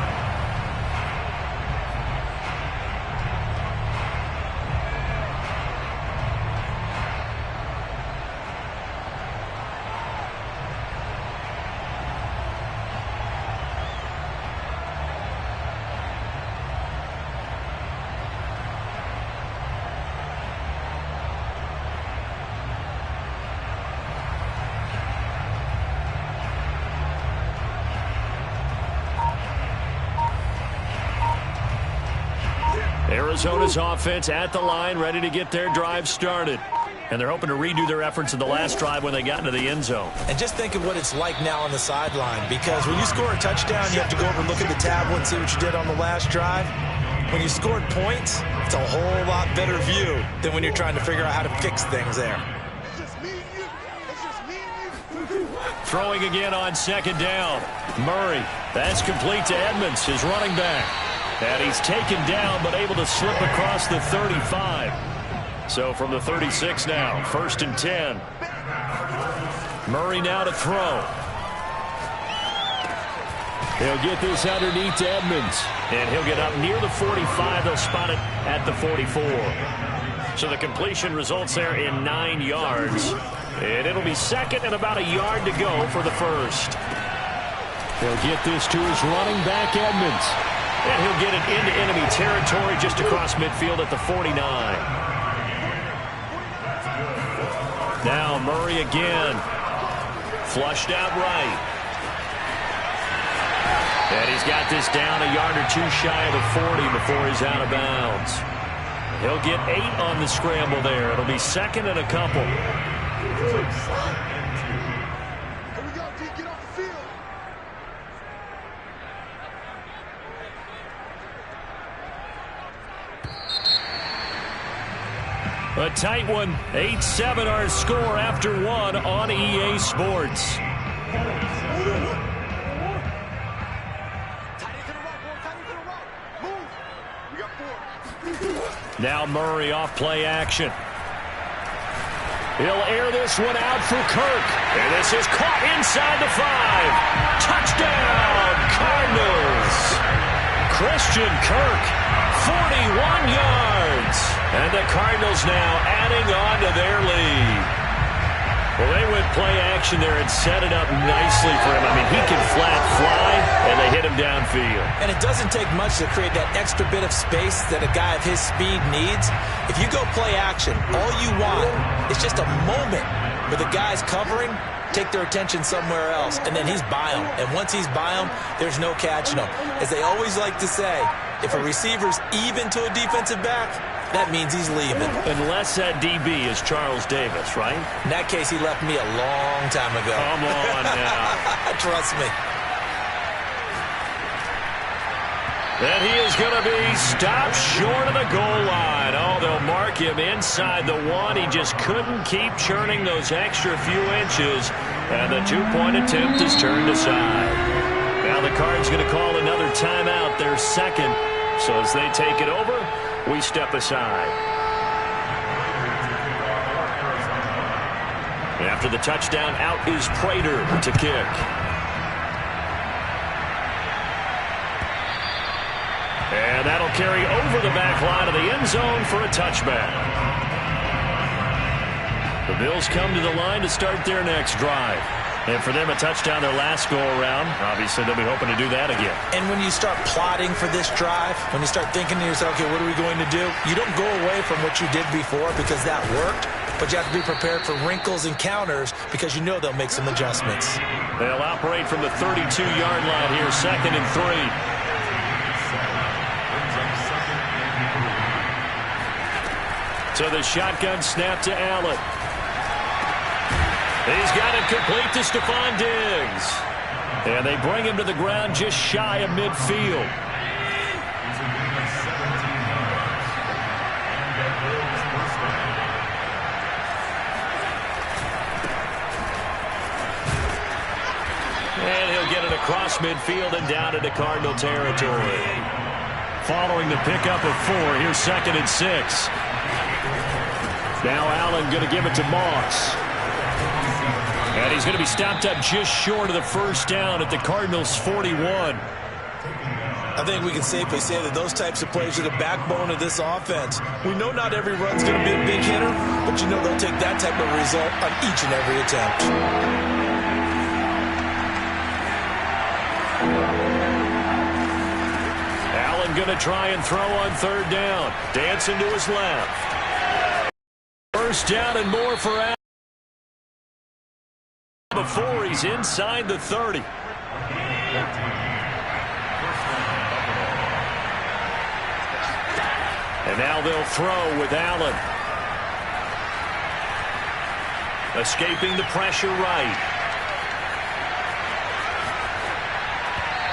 Arizona's offense at the line, ready to get their drive started. And they're hoping to redo their efforts in the last drive when they got into the end zone. And just think of what it's like now on the sideline, because when you score a touchdown, you have to go over and look at the tablet and see what you did on the last drive. When you scored points, it's a whole lot better view than when you're trying to figure out how to fix things there. Throwing again on second down. Murray. That's complete to Edmonds, his running back. And he's taken down, but able to slip across the 35. So from the 36 now, 1st and 10. Murray now to throw. He'll get this underneath to Edmonds. And he'll get up near the 45. They'll spot it at the 44. So the completion results there in 9 yards. And it'll be 2nd and about a yard to go for the 1st. He'll get this to his running back, Edmonds. And he'll get it into enemy territory just across midfield at the 49. Now Murray again. Flushed out right. And he's got this down a yard or two shy of the 40 before he's out of bounds. He'll get 8 on the scramble there. It'll be 2nd and a couple. Here we go, D. Get off the field. A tight one. 8-7 our score after 1 on EA Sports. Now Murray off play action. He'll air this one out for Kirk. And this is caught inside the 5. Touchdown, Cardinals. Christian Kirk, 41 yards. And the Cardinals now adding on to their lead. Well, they went play action there and set it up nicely for him. I mean, he can flat fly, and they hit him downfield. And it doesn't take much to create that extra bit of space that a guy of his speed needs. If you go play action, all you want is just a moment where the guy's covering, take their attention somewhere else, and then he's by him. And once he's by him, there's no catching him. As they always like to say, if a receiver's even to a defensive back, that means he's leaving. Unless that DB is Charles Davis, right? In that case, he left me a long time ago. Come on now. Trust me. And he is going to be stopped short of the goal line. Oh, they'll mark him inside the 1. He just couldn't keep churning those extra few inches. And the 2-point attempt is turned aside. Now the Cards going to call another timeout, their 2nd. So as they take it over, we step aside. After the touchdown, out is Prater to kick. And that'll carry over the back line of the end zone for a touchback. The Bills come to the line to start their next drive. And for them, a touchdown their last go-around. Obviously, they'll be hoping to do that again. And when you start plotting for this drive, when you start thinking to yourself, okay, what are we going to do? You don't go away from what you did before because that worked, but you have to be prepared for wrinkles and counters because you know they'll make some adjustments. They'll operate from the 32-yard line here, 2nd and 3. So the shotgun snap to Allen. He's got it complete to Stephon Diggs. And they bring him to the ground just shy of midfield. And he'll get it across midfield and down into Cardinal territory. Following the pickup of 4, here's 2nd and 6. Now Allen going to give it to Moss. And he's going to be stopped up just short of the first down at the Cardinals' 41. I think we can safely say that those types of plays are the backbone of this offense. We know not every run's going to be a big hitter, but you know they'll take that type of result on each and every attempt. Allen going to try and throw on 3rd down. Dancing to his left. First down and more for Allen. Before he's inside the 30. And now they'll throw with Allen. Escaping the pressure right.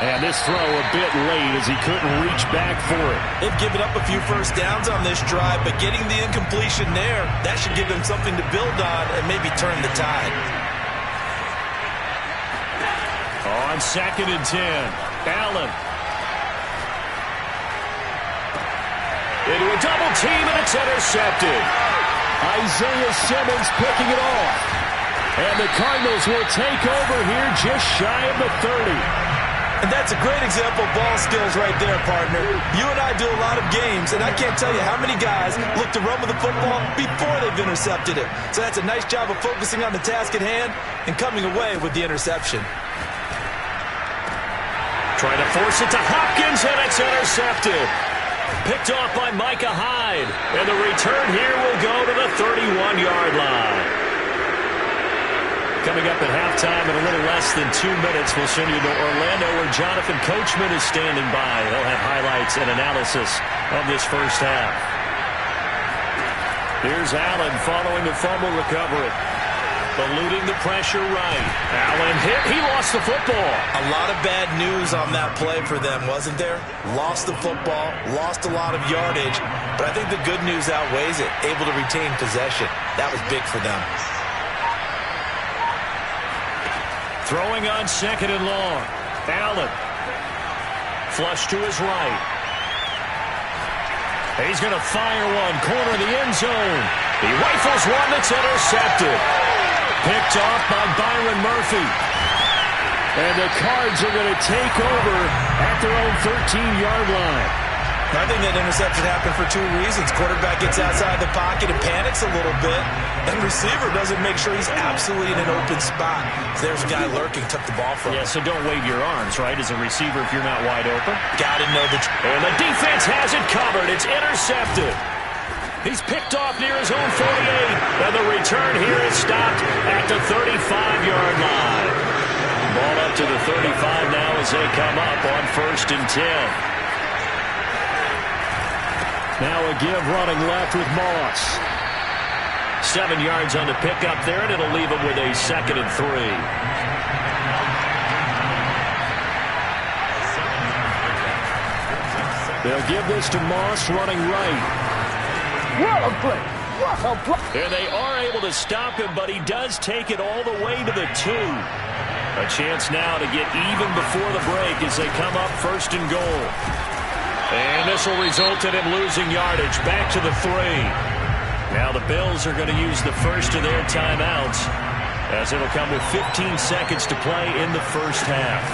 And this throw a bit late as he couldn't reach back for it. They've given up a few first downs on this drive, but getting the incompletion there, that should give them something to build on and maybe turn the tide. On 2nd and 10, Allen. Into a double team, and it's intercepted. Isaiah Simmons picking it off. And the Cardinals will take over here just shy of the 30. And that's a great example of ball skills right there, partner. You and I do a lot of games, and I can't tell you how many guys look to run with the football before they've intercepted it. So that's a nice job of focusing on the task at hand and coming away with the interception. Trying to force it to Hopkins, and it's intercepted. Picked off by Micah Hyde. And the return here will go to the 31-yard line. Coming up at halftime in a little less than 2 minutes, we'll send you to Orlando where Jonathan Coachman is standing by. He'll have highlights and analysis of this first half. Here's Allen following the fumble recovery. Eluding the pressure right. Allen hit. He lost the football. A lot of bad news on that play for them, wasn't there? Lost the football, lost a lot of yardage, but I think the good news outweighs it. Able to retain possession. That was big for them. Throwing on 2nd and long. Allen. Flush to his right. He's going to fire one. Corner of the end zone. He rifles one that's intercepted. Picked off by Byron Murphy. And the Cards are going to take over at their own 13-yard line. I think that interception happened for 2 reasons. Quarterback gets outside the pocket and panics a little bit. And receiver doesn't make sure he's absolutely in an open spot. So there's a guy lurking, took the ball from him. Yeah, so don't wave your arms, right, as a receiver if you're not wide open. Got to know the... And the defense has it covered. It's intercepted. He's picked off near his own 48. And the return here is stopped at the 35-yard line. Ball up to the 35 now as they come up on 1st and 10. Now a give running left with Moss. 7 yards on the pickup there, and it'll leave him with a 2nd and 3. They'll give this to Moss running right. Well played. And they are able to stop him, but he does take it all the way to the 2. A chance now to get even before the break as they come up 1st and goal. And this will result in him losing yardage back to the 3. Now the Bills are going to use the first of their timeouts as it'll come with 15 seconds to play in the first half.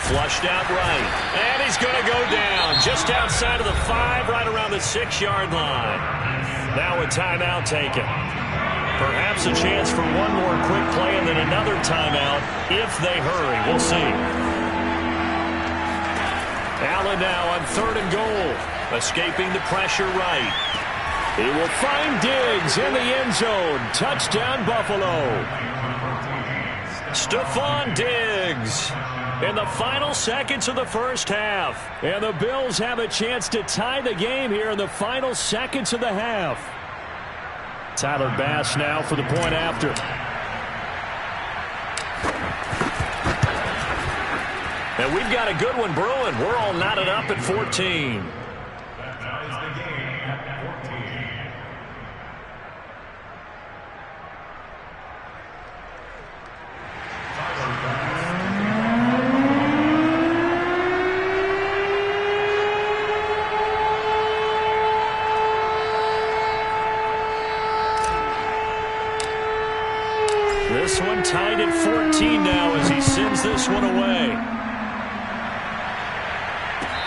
Flushed out right. And he's going to go down just outside of the 5, right around the 6-yard line. Now a timeout taken. Perhaps a chance for one more quick play and then another timeout if they hurry. We'll see. Allen now on 3rd and goal. Escaping the pressure right. He will find Diggs in the end zone. Touchdown, Buffalo. Stephon Diggs in the final seconds of the first half. And the Bills have a chance to tie the game here in the final seconds of the half. Tyler Bass now for the point after. And we've got a good one brewing. We're all knotted up at 14. That ties the game at 14. Tyler Bass. This one tied at 14 now as he sends this one away.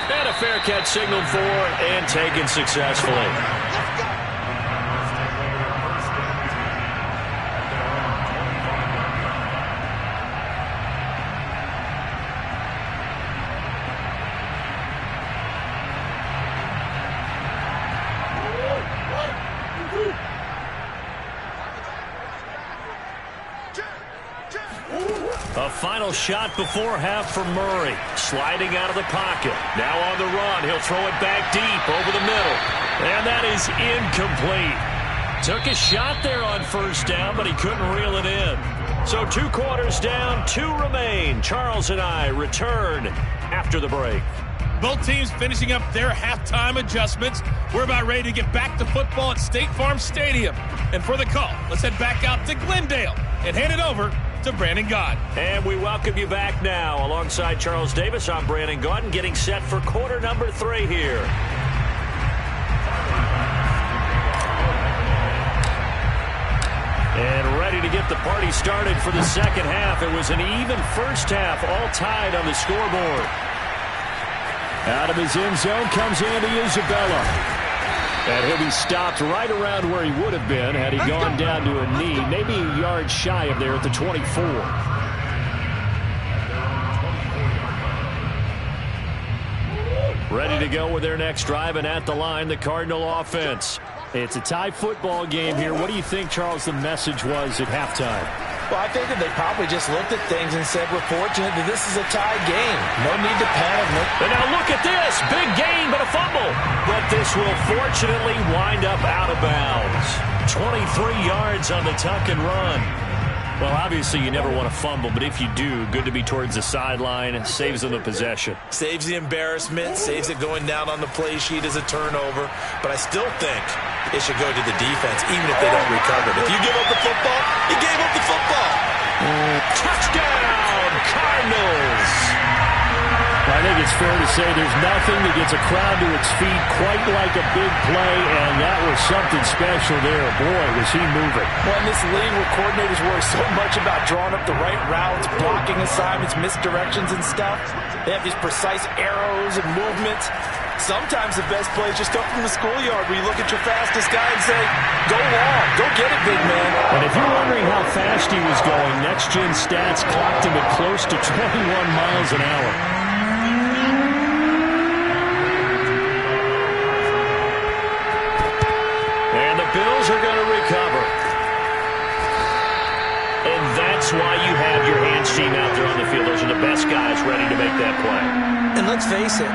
And a fair catch signaled for and taken successfully. A final shot before half for Murray. Sliding out of the pocket. Now on the run. He'll throw it back deep over the middle. And that is incomplete. Took a shot there on 1st down, but he couldn't reel it in. So 2 quarters down, 2 remain. Charles and I return after the break. Both teams finishing up their halftime adjustments. We're about ready to get back to football at State Farm Stadium. And for the call, let's head back out to Glendale and hand it over to Brandon Gaudin. And we welcome you back now. Alongside Charles Davis, I'm Brandon Gaudin, getting set for quarter number 3 here. And ready to get the party started for the second half. It was an even first half, all tied on the scoreboard. Out of his end zone comes Andy Isabella. And he'll be stopped right around where he would have been had he gone down to a knee, maybe a yard shy of there at the 24. Ready to go with their next drive, and at the line, the Cardinal offense. It's a tie football game here. What do you think, Charles, the message was at halftime? Well, I think that they probably just looked at things and said, we're fortunate that this is a tie game. No need to panic. And now look at this. Big gain, but a fumble. But this will fortunately wind up out of bounds. 23 yards on the tuck and run. Well, obviously you never want to fumble, but if you do, good to be towards the sideline. Saves them the possession. Saves the embarrassment, saves it going down on the play sheet as a turnover. But I still think it should go to the defense, even if they don't recover it. If you give up the football, you gave up the football. Touchdown, Cardinals! I think it's fair to say there's nothing that gets a crowd to its feet quite like a big play, and that was something special there. Boy, was he moving. Well, in this league where coordinators worry so much about drawing up the right routes, blocking assignments, misdirections and stuff, they have these precise arrows and movements. Sometimes the best plays just come from the schoolyard where you look at your fastest guy and say, go long, go get it, big man. And if you're wondering how fast he was going, Next Gen Stats clocked him at close to 21 miles an hour. Bills are going to recover. And that's why you have your hands team out there on the field. Those are the best guys ready to make that play. And let's face it,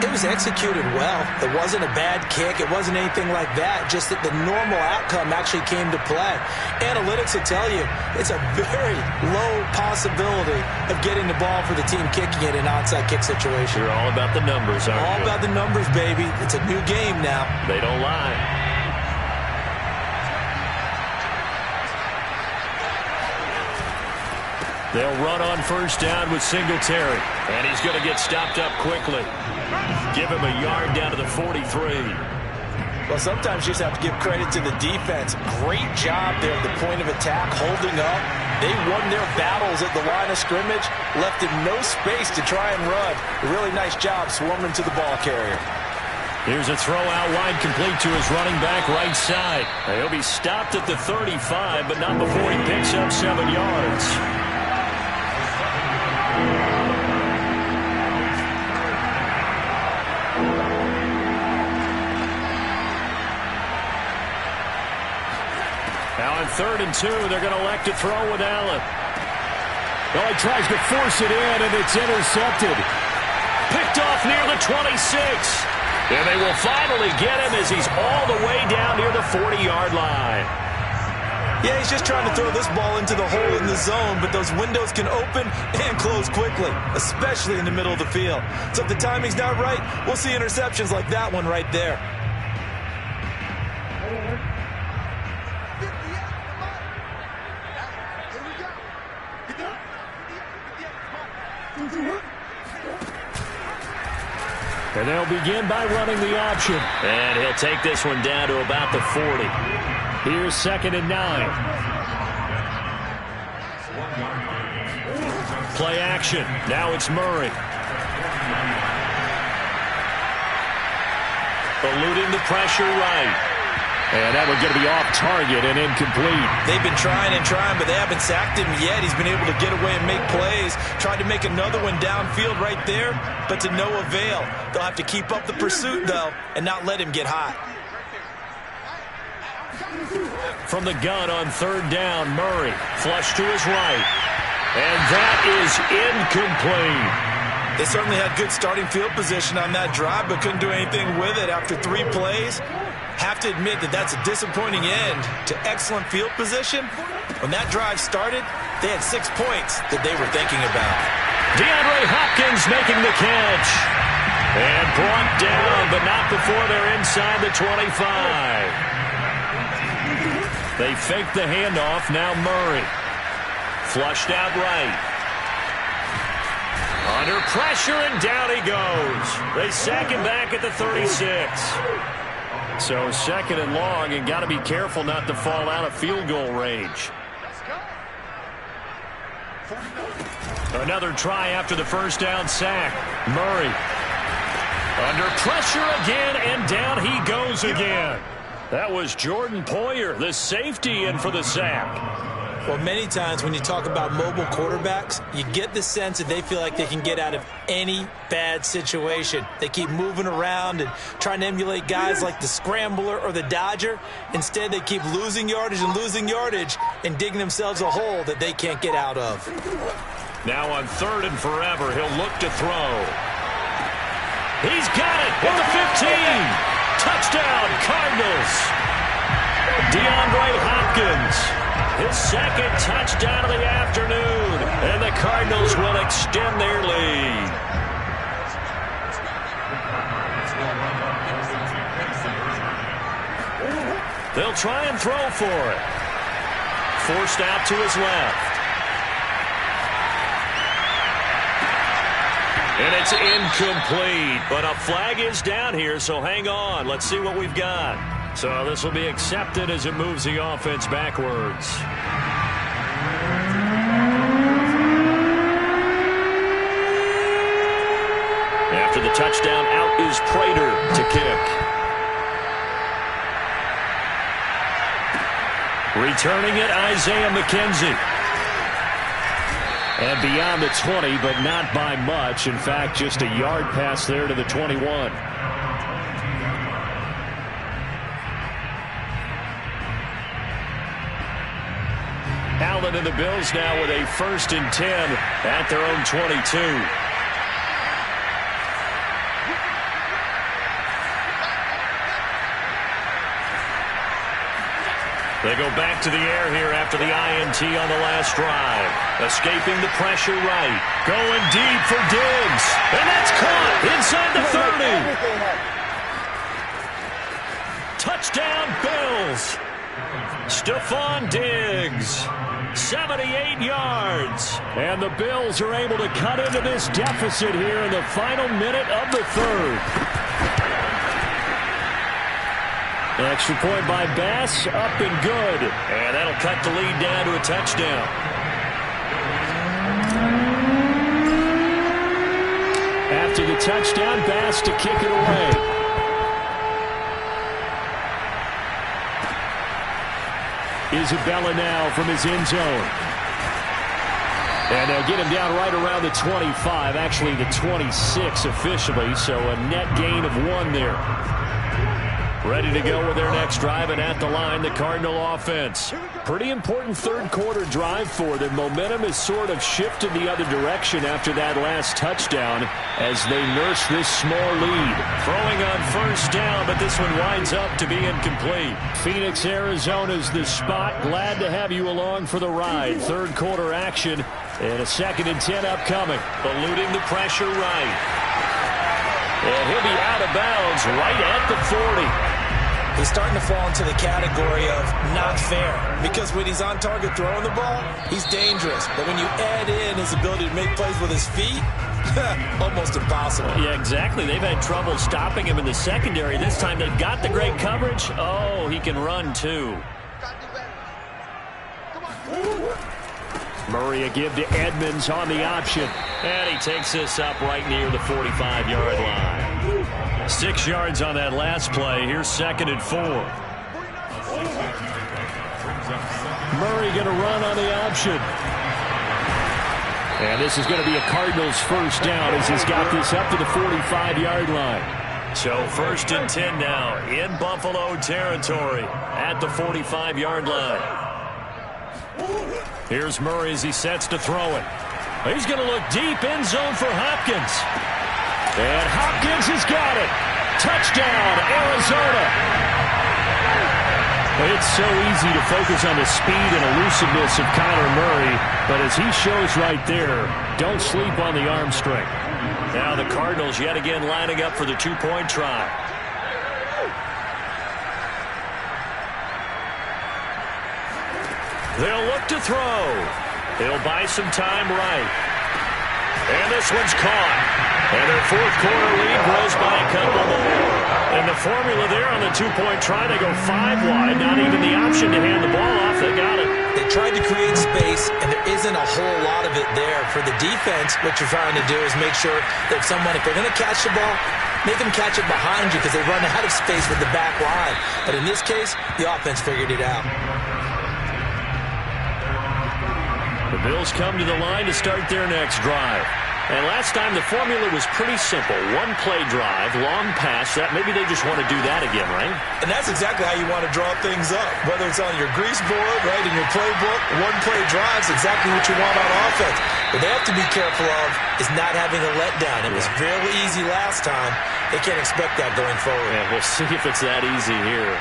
it was executed well. It wasn't a bad kick. It wasn't anything like that. Just that the normal outcome actually came to play. Analytics will tell you it's a very low possibility of getting the ball for the team kicking it in an onside kick situation. You're all about the numbers, aren't you? All about the numbers, baby. It's a new game now. They don't lie. They'll run on first down with Singletary. And he's going to get stopped up quickly. Give him a yard down to the 43. Well, sometimes you just have to give credit to the defense. Great job there at the point of attack, holding up. They won their battles at the line of scrimmage, left him no space to try and run. A really nice job swarming to the ball carrier. Here's a throw out wide, complete to his running back right side. He'll be stopped at the 35, but not before he picks up 7 yards. Now on 3rd and 2, they're going to elect to throw with Allen. Well, he tries to force it in, and it's intercepted. Picked off near the 26. And they will finally get him as he's all the way down near the 40-yard line. Yeah, he's just trying to throw this ball into the hole in the zone, but those windows can open and close quickly, especially in the middle of the field. So if the timing's not right, we'll see interceptions like that one right there. And they'll begin by running the option. And he'll take this one down to about the 40. Here's 2nd and 9. Play action. Now it's Murray. Eluding the pressure right. And that one's going to be off target and incomplete. They've been trying and trying, but they haven't sacked him yet. He's been able to get away and make plays. Tried to make another one downfield right there, but to no avail. They'll have to keep up the pursuit, though, and not let him get hot. From the gun on 3rd down, Murray. Flush to his right. And that is incomplete. They certainly had good starting field position on that drive, but couldn't do anything with it after 3 plays. Have to admit that that's a disappointing end to excellent field position. When that drive started, they had 6 points that they were thinking about. DeAndre Hopkins making the catch. And brought down, but not before they're inside the 25. They fake the handoff, now Murray. Flushed out right. Under pressure, and down he goes. They sack him back at the 36. So second and long, and got to be careful not to fall out of field goal range. Another try after the first down sack. Murray. Under pressure again, and down he goes again. That was Jordan Poyer, the safety, in for the sack. Well, many times when you talk about mobile quarterbacks, you get the sense that they feel like they can get out of any bad situation. They keep moving around and trying to emulate guys like the Scrambler or the Dodger. Instead, they keep losing yardage and digging themselves a hole that they can't get out of. Now on third and forever, he'll look to throw. He's got it at the 15. Touchdown, Cardinals. DeAndre Hopkins. His second touchdown of the afternoon, and the Cardinals will extend their lead. They'll try and throw for it. Forced out to his left. And it's incomplete, but a flag is down here, so hang on. Let's see what we've got. So this will be accepted as it moves the offense backwards. After the touchdown, out is Prater to kick. Returning it, Isaiah McKenzie. And beyond the 20, but not by much. In fact, just a yard pass there to the 21. Allen and the Bills now with a 1st and 10 at their own 22. They go back to the air here after the INT on the last drive. Escaping the pressure right. Going deep for Diggs. And that's caught inside the 30. Touchdown, Bills. Stephon Diggs. 78 yards. And the Bills are able to cut into this deficit here in the final minute of the third. Extra point by Bass, up and good. And that'll cut the lead down to a touchdown. After the touchdown, Bass to kick it away. Isabella now from his end zone. And they'll get him down right around the 25, actually the 26 officially, so a net gain of 1 there. Ready to go with their next drive, and at the line, the Cardinal offense. Pretty important third quarter drive for them. Momentum has sort of shifted the other direction after that last touchdown as they nurse this small lead. Throwing on first down, but this one winds up to be incomplete. Phoenix, Arizona's the spot. Glad to have you along for the ride. Third quarter action and a 2nd and 10 upcoming. Eluding the pressure right. And he'll be out of bounds right at the 40. He's starting to fall into the category of not fair, because when he's on target throwing the ball, he's dangerous. But when you add in his ability to make plays with his feet, almost impossible. Yeah, exactly. They've had trouble stopping him in the secondary. This time they've got the great coverage. Oh, he can run too. Murray a give to Edmonds on the option. And he takes this up right near the 45-yard line. 6 yards on that last play. Here's 2nd and 4. Murray going to run on the option. And this is going to be a Cardinals first down as he's got this up to the 45-yard line. So 1st and 10 now in Buffalo territory at the 45-yard line. Here's Murray as he sets to throw it. He's going to look deep, end zone for Hopkins. And Hopkins has got it. Touchdown, Arizona. It's so easy to focus on the speed and elusiveness of Kyler Murray, but as he shows right there, don't sleep on the arm strength. Now the Cardinals yet again lining up for the 2-point try. They'll look to throw. He'll buy some time right. And this one's caught. And their fourth quarter lead grows by a couple more. And the formula there on the two-point try, they go 5 wide. Not even the option to hand the ball off. They got it. They tried to create space, and there isn't a whole lot of it there. For the defense, what you're trying to do is make sure that if they're going to catch the ball, make them catch it behind you because they run out of space with the back line. But in this case, the offense figured it out. The Bills come to the line to start their next drive. And last time the formula was pretty simple. One play drive, long pass. Maybe they just want to do that again, right? And that's exactly how you want to draw things up. Whether it's on your grease board, right, in your playbook, one play drives exactly what you want on offense. What they have to be careful of is not having a letdown. It was real easy last time. They can't expect that going forward. Yeah, we'll see if it's that easy here.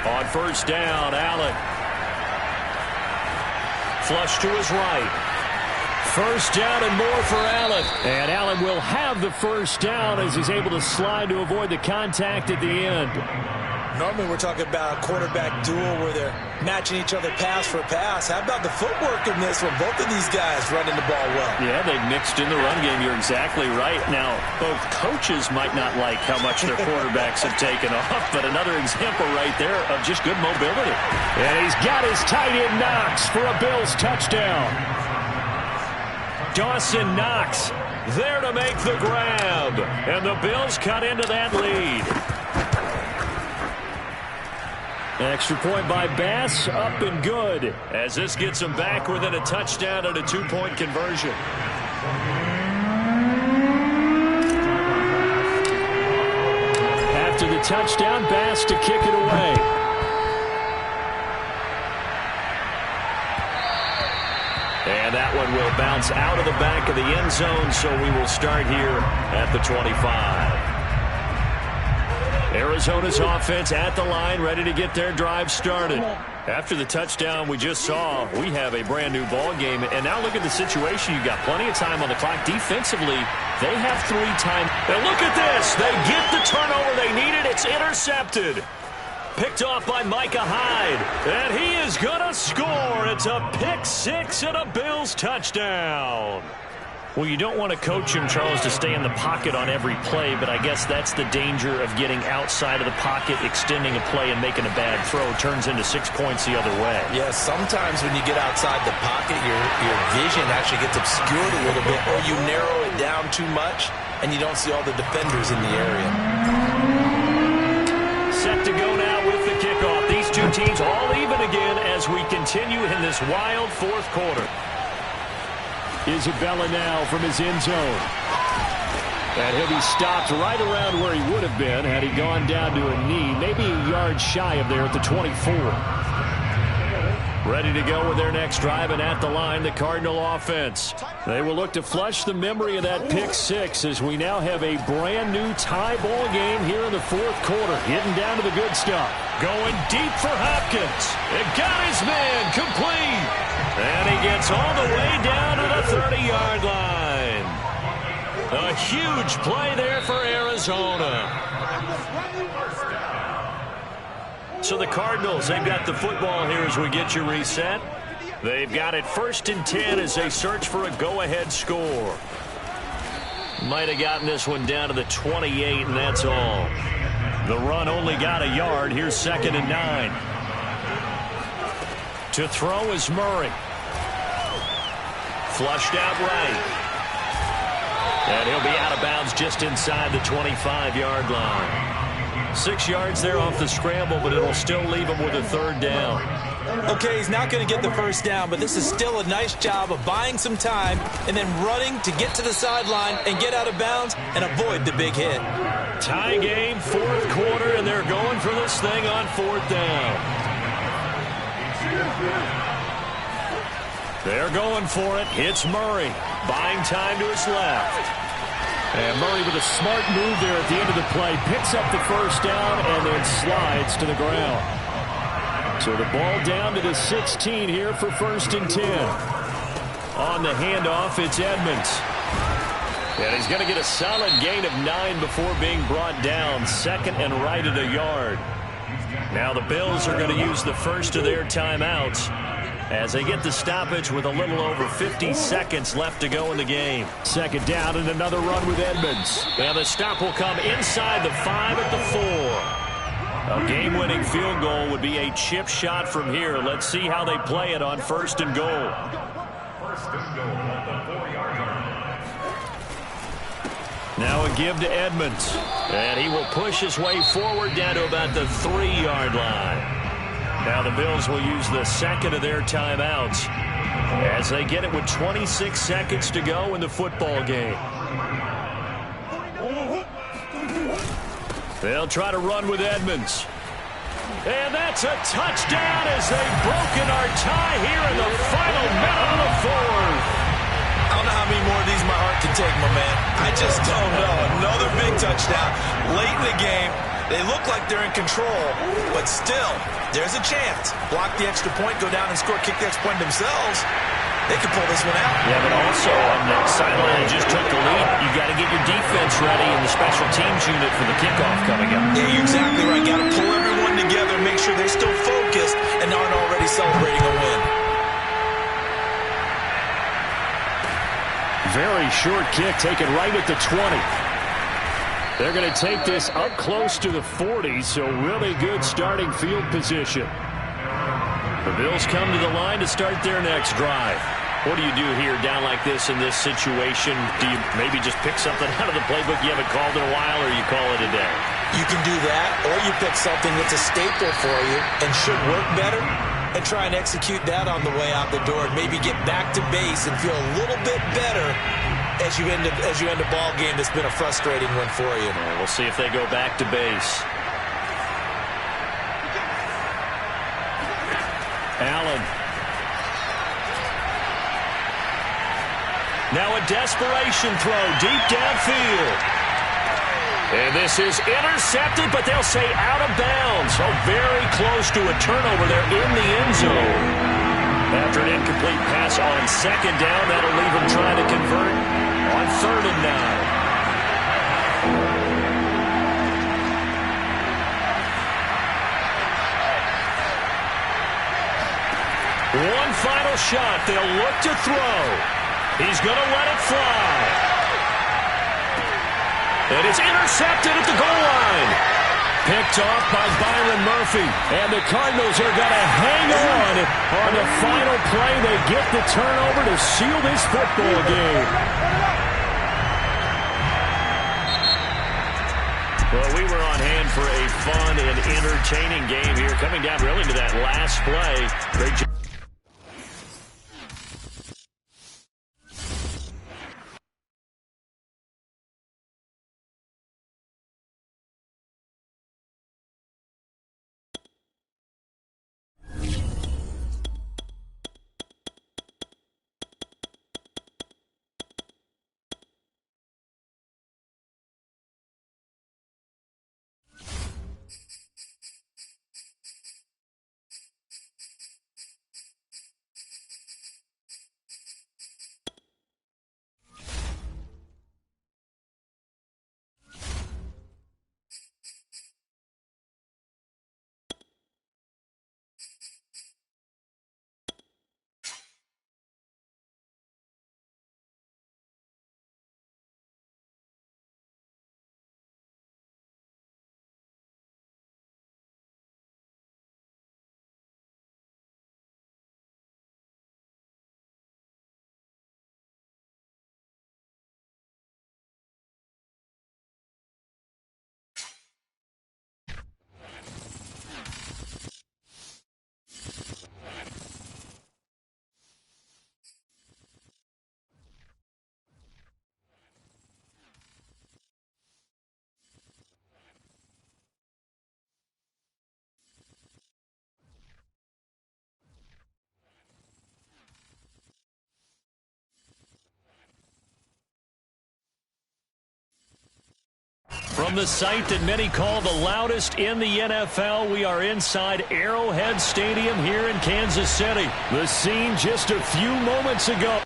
On first down, Allen. Flush to his right. First down and more for Allen. And Allen will have the first down as he's able to slide to avoid the contact at the end. Normally we're talking about a quarterback duel where they're matching each other pass for pass. How about the footwork in this one? Both of these guys running the ball well. Yeah, they've mixed in the run game. You're exactly right. Now, both coaches might not like how much their quarterbacks have taken off, but another example right there of just good mobility. And he's got his tight end Knox for a Bills touchdown. Dawson Knox there to make the grab. And the Bills cut into that lead. Extra point by Bass, up and good. As this gets them back within a touchdown and a 2-point conversion. After the touchdown, Bass to kick it away. And that one will bounce out of the back of the end zone, so we will start here at the 25. Arizona's offense at the line, ready to get their drive started. After the touchdown we just saw, we have a brand new ball game. And now look at the situation. You've got plenty of time on the clock. Defensively, they have 3 times. And look at this. They get the turnover they needed. It's intercepted. Picked off by Micah Hyde. And he is going to score. It's a pick 6 and a Bills touchdown. Well, you don't want to coach him, Charles, to stay in the pocket on every play, but I guess that's the danger of getting outside of the pocket, extending a play, and making a bad throw. Turns into 6 points the other way. Yeah, sometimes when you get outside the pocket, your vision actually gets obscured a little bit, or you narrow it down too much, and you don't see all the defenders in the area. Set to go now with the kickoff. These two teams all even again as we continue in this wild fourth quarter. Isabella now from his end zone. And he'll be stopped right around where he would have been had he gone down to a knee, maybe a yard shy of there at the 24. Ready to go with their next drive, and at the line, the Cardinal offense. They will look to flush the memory of that pick 6 as we now have a brand new tie ball game here in the fourth quarter. Getting down to the good stuff. Going deep for Hopkins. It got his man complete. And he gets all the way down to the 30-yard line. A huge play there for Arizona. So the Cardinals, they've got the football here as we get you reset. They've got it 1st and 10 as they search for a go-ahead score. Might have gotten this one down to the 28, and that's all. The run only got a yard. Here's 2nd and 9. To throw is Murray. Flushed out right. And he'll be out of bounds just inside the 25-yard line. 6 yards there off the scramble, but it'll still leave him with a 3rd down. Okay, he's not going to get the first down, but this is still a nice job of buying some time and then running to get to the sideline and get out of bounds and avoid the big hit. Tie game, fourth quarter, and they're going for this thing on 4th down. They're going for it. It's Murray. Buying time to his left. And Murray with a smart move there at the end of the play. Picks up the first down and then slides to the ground. So the ball down to the 16 here for 1st and 10. On the handoff, it's Edmonds. And he's going to get a solid gain of 9 before being brought down. 2nd and right at a yard. Now the Bills are going to use the first of their timeouts as they get the stoppage with a little over 50 seconds left to go in the game. 2nd down and another run with Edmonds. And the stop will come inside the 5 at the 4. A game-winning field goal would be a chip shot from here. Let's see how they play it on 1st and goal. 1st and goal at the 4-yard line. Now a give to Edmonds. And he will push his way forward down to about the 3-yard line. Now the Bills will use the 2nd of their timeouts as they get it with 26 seconds to go in the football game. They'll try to run with Edmonds. And that's a touchdown as they've broken our tie here in the final minute of the 4th. I don't know how many more of these my heart can take, my man. I just don't know. Another big touchdown late in the game. They look like they're in control, but still, there's a chance. Block the extra point, go down and score, kick the extra point themselves. They can pull this one out. Yeah, but also on the sideline just took the lead. You got to get your defense ready in the special teams unit for the kickoff coming up. Yeah, you're exactly right. Got to pull everyone together, make sure they're still focused and aren't already celebrating a win. Very short kick taken right at the 20. They're going to take this up close to the 40, so really good starting field position. The Bills come to the line to start their next drive. What do you do here down like this in this situation? Do you maybe just pick something out of the playbook you haven't called in a while, or you call it a day? You can do that, or you pick something that's a staple for you and should work better and try and execute that on the way out the door and maybe get back to base and feel a little bit better as you end a ball game that's been a frustrating one for you. We'll see if they go back to base. Allen. Now a desperation throw deep downfield. And this is intercepted, but they'll say out of bounds. So very close to a turnover there in the end zone. After an incomplete pass on 2nd down, that'll leave them trying to convert on 3rd and 9. One final shot. They'll look to throw. He's going to let it fly. And it's intercepted at the goal line. Picked off by Byron Murphy. And the Cardinals are going to hang on the final play. They get the turnover to seal this football game. Well, we were on hand for a fun and entertaining game here. Coming down really to that last play. Great job. From the site that many call the loudest in the NFL, we are inside Arrowhead Stadium here in Kansas City. The scene just a few moments ago.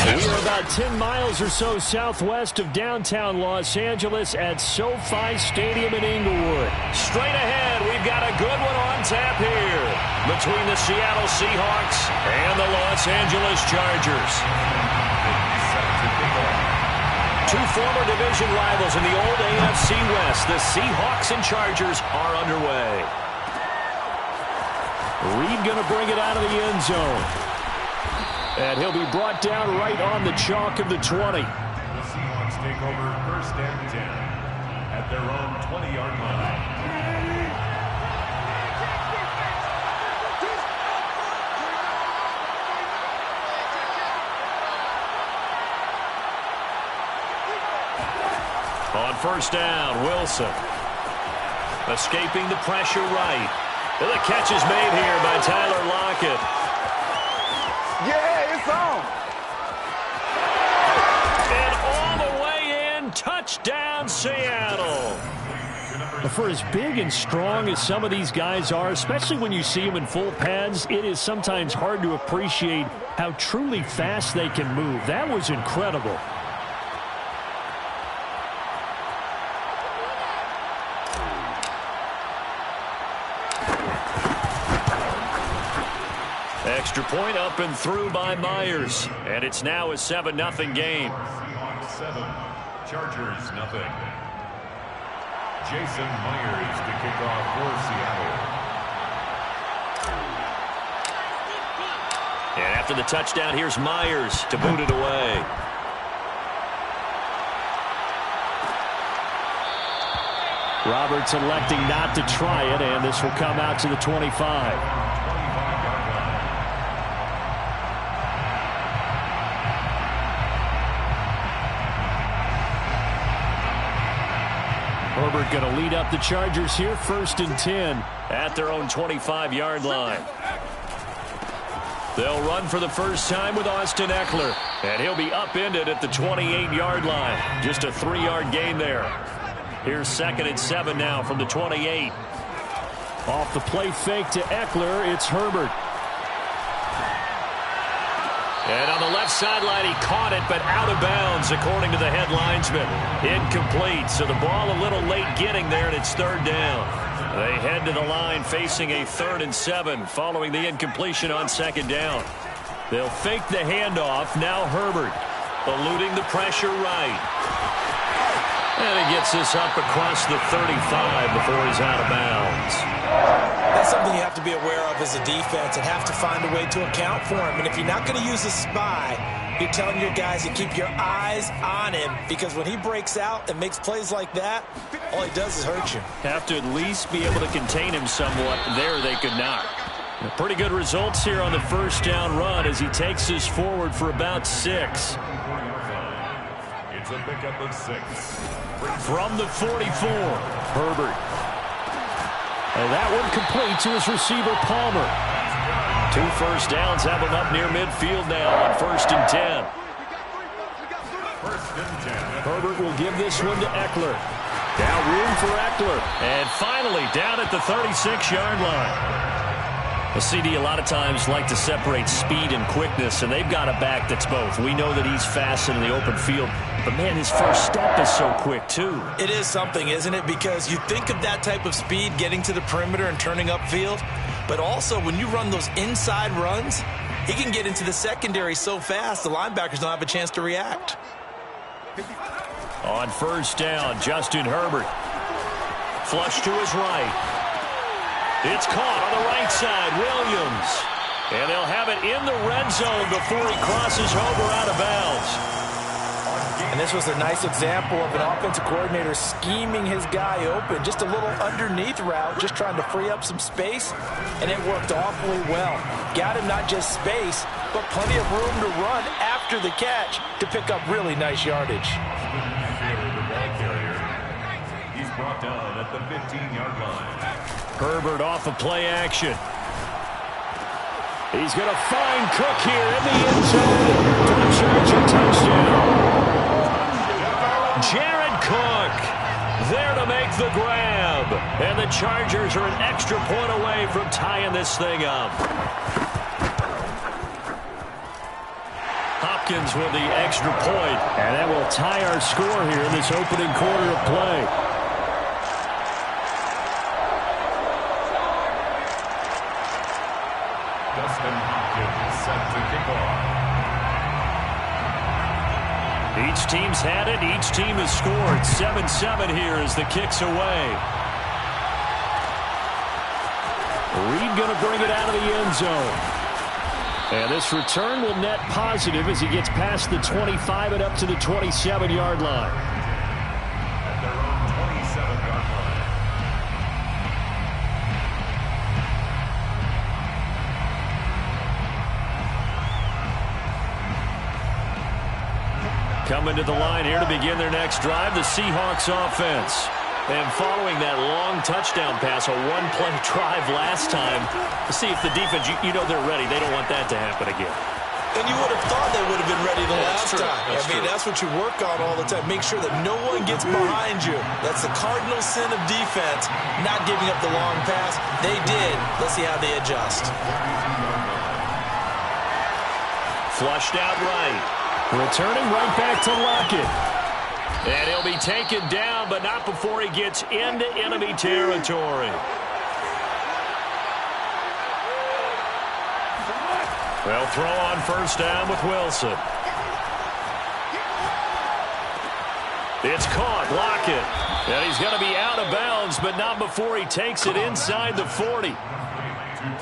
We are about 10 miles or so southwest of downtown Los Angeles at SoFi Stadium in Inglewood. Straight ahead, we've got a good one on tap here between the Seattle Seahawks and the Los Angeles Chargers. Two former division rivals in the old AFC West. The Seahawks and Chargers are underway. Reed going to bring it out of the end zone. And he'll be brought down right on the chalk of the 20. The Seahawks take over 1st and 10 at their own 20-yard line. On 1st down, Wilson. Escaping the pressure right. And the catch is made here by Tyler Lockett. Yeah, it's on. And all the way in, touchdown Seattle. For as big and strong as some of these guys are, especially when you see them in full pads, it is sometimes hard to appreciate how truly fast they can move. That was incredible. Extra point up and through by Myers. And it's now a 7-0 game. Seahawks 7, Chargers 0. Jason Myers to kick off for Seattle. And after the touchdown, here's Myers to boot it away. Roberts electing not to try it, and this will come out to the 25. Herbert going to lead up the Chargers here, 1st and 10 at their own 25-yard line. They'll run for the first time with Austin Eckler, and he'll be upended at the 28-yard line. Just a 3-yard gain there. Here's 2nd and 7 now from the 28. Off the play fake to Eckler, it's Herbert. And on the left sideline, he caught it, but out of bounds, according to the head linesman. Incomplete, so the ball a little late getting there, and it's 3rd down. They head to the line facing a 3rd and 7 following the incompletion on 2nd down. They'll fake the handoff. Now Herbert eluding the pressure right. And he gets this up across the 35 before he's out of bounds. That's something you have to be aware of as a defense and have to find a way to account for him. And if you're not going to use a spy, you're telling your guys to keep your eyes on him, because when he breaks out and makes plays like that, all he does is hurt you. Have to at least be able to contain him somewhat. There they could not. Pretty good results here on the 1st down run as he takes us forward for about 6. It's a pickup of 6. From the 44, Herbert. And that one complete to his receiver, Palmer. 2 first downs have him up near midfield now on 1st and 10. First and 10. Herbert will give this one to Eckler. Now room for Eckler. And finally down at the 36-yard line. The CD a lot of times like to separate speed and quickness, and they've got a back that's both. We know that he's fast in the open field, but, man, his first step is so quick, too. It is something, isn't it? Because you think of that type of speed getting to the perimeter and turning upfield, but also when you run those inside runs, he can get into the secondary so fast the linebackers don't have a chance to react. On first down, Justin Herbert. Flush to his right. It's caught on the right side, Williams. And they'll have it in the red zone before he crosses over out of bounds. And this was a nice example of an offensive coordinator scheming his guy open. Just a little underneath route, just trying to free up some space. And it worked awfully well. Got him not just space, but plenty of room to run after the catch to pick up really nice yardage. He's brought down at the 15-yard line. Herbert off of play action. He's going to find Cook here in the end zone for the Charger touchdown. Jared Cook there to make the grab. And the Chargers are an extra point away from tying this thing up. Hopkins with the extra point. And that will tie our score here in this opening quarter of play. Dustin Hopkins set to kick off. Each team's had it. Each team has scored. 7-7 here as the kick's away. Reed going to bring it out of the end zone. And this return will net positive as he gets past the 25 and up to the 27-yard line. At their own 27-yard line. Coming to the line here to begin their next drive, the Seahawks offense. And following that long touchdown pass, a one-play drive last time, to see if the defense, you know they're ready. They don't want that to happen again. And you would have thought they would have been ready the last time. That's what you work on all the time. Make sure that no one gets behind you. That's the cardinal sin of defense, not giving up the long pass. They did. Let's see how they adjust. Flushed out right. Returning right back to Lockett. And he'll be taken down, but not before he gets into enemy territory. They'll throw on first down with Wilson. It's caught, Lockett. And he's going to be out of bounds, but not before he takes it inside the 40.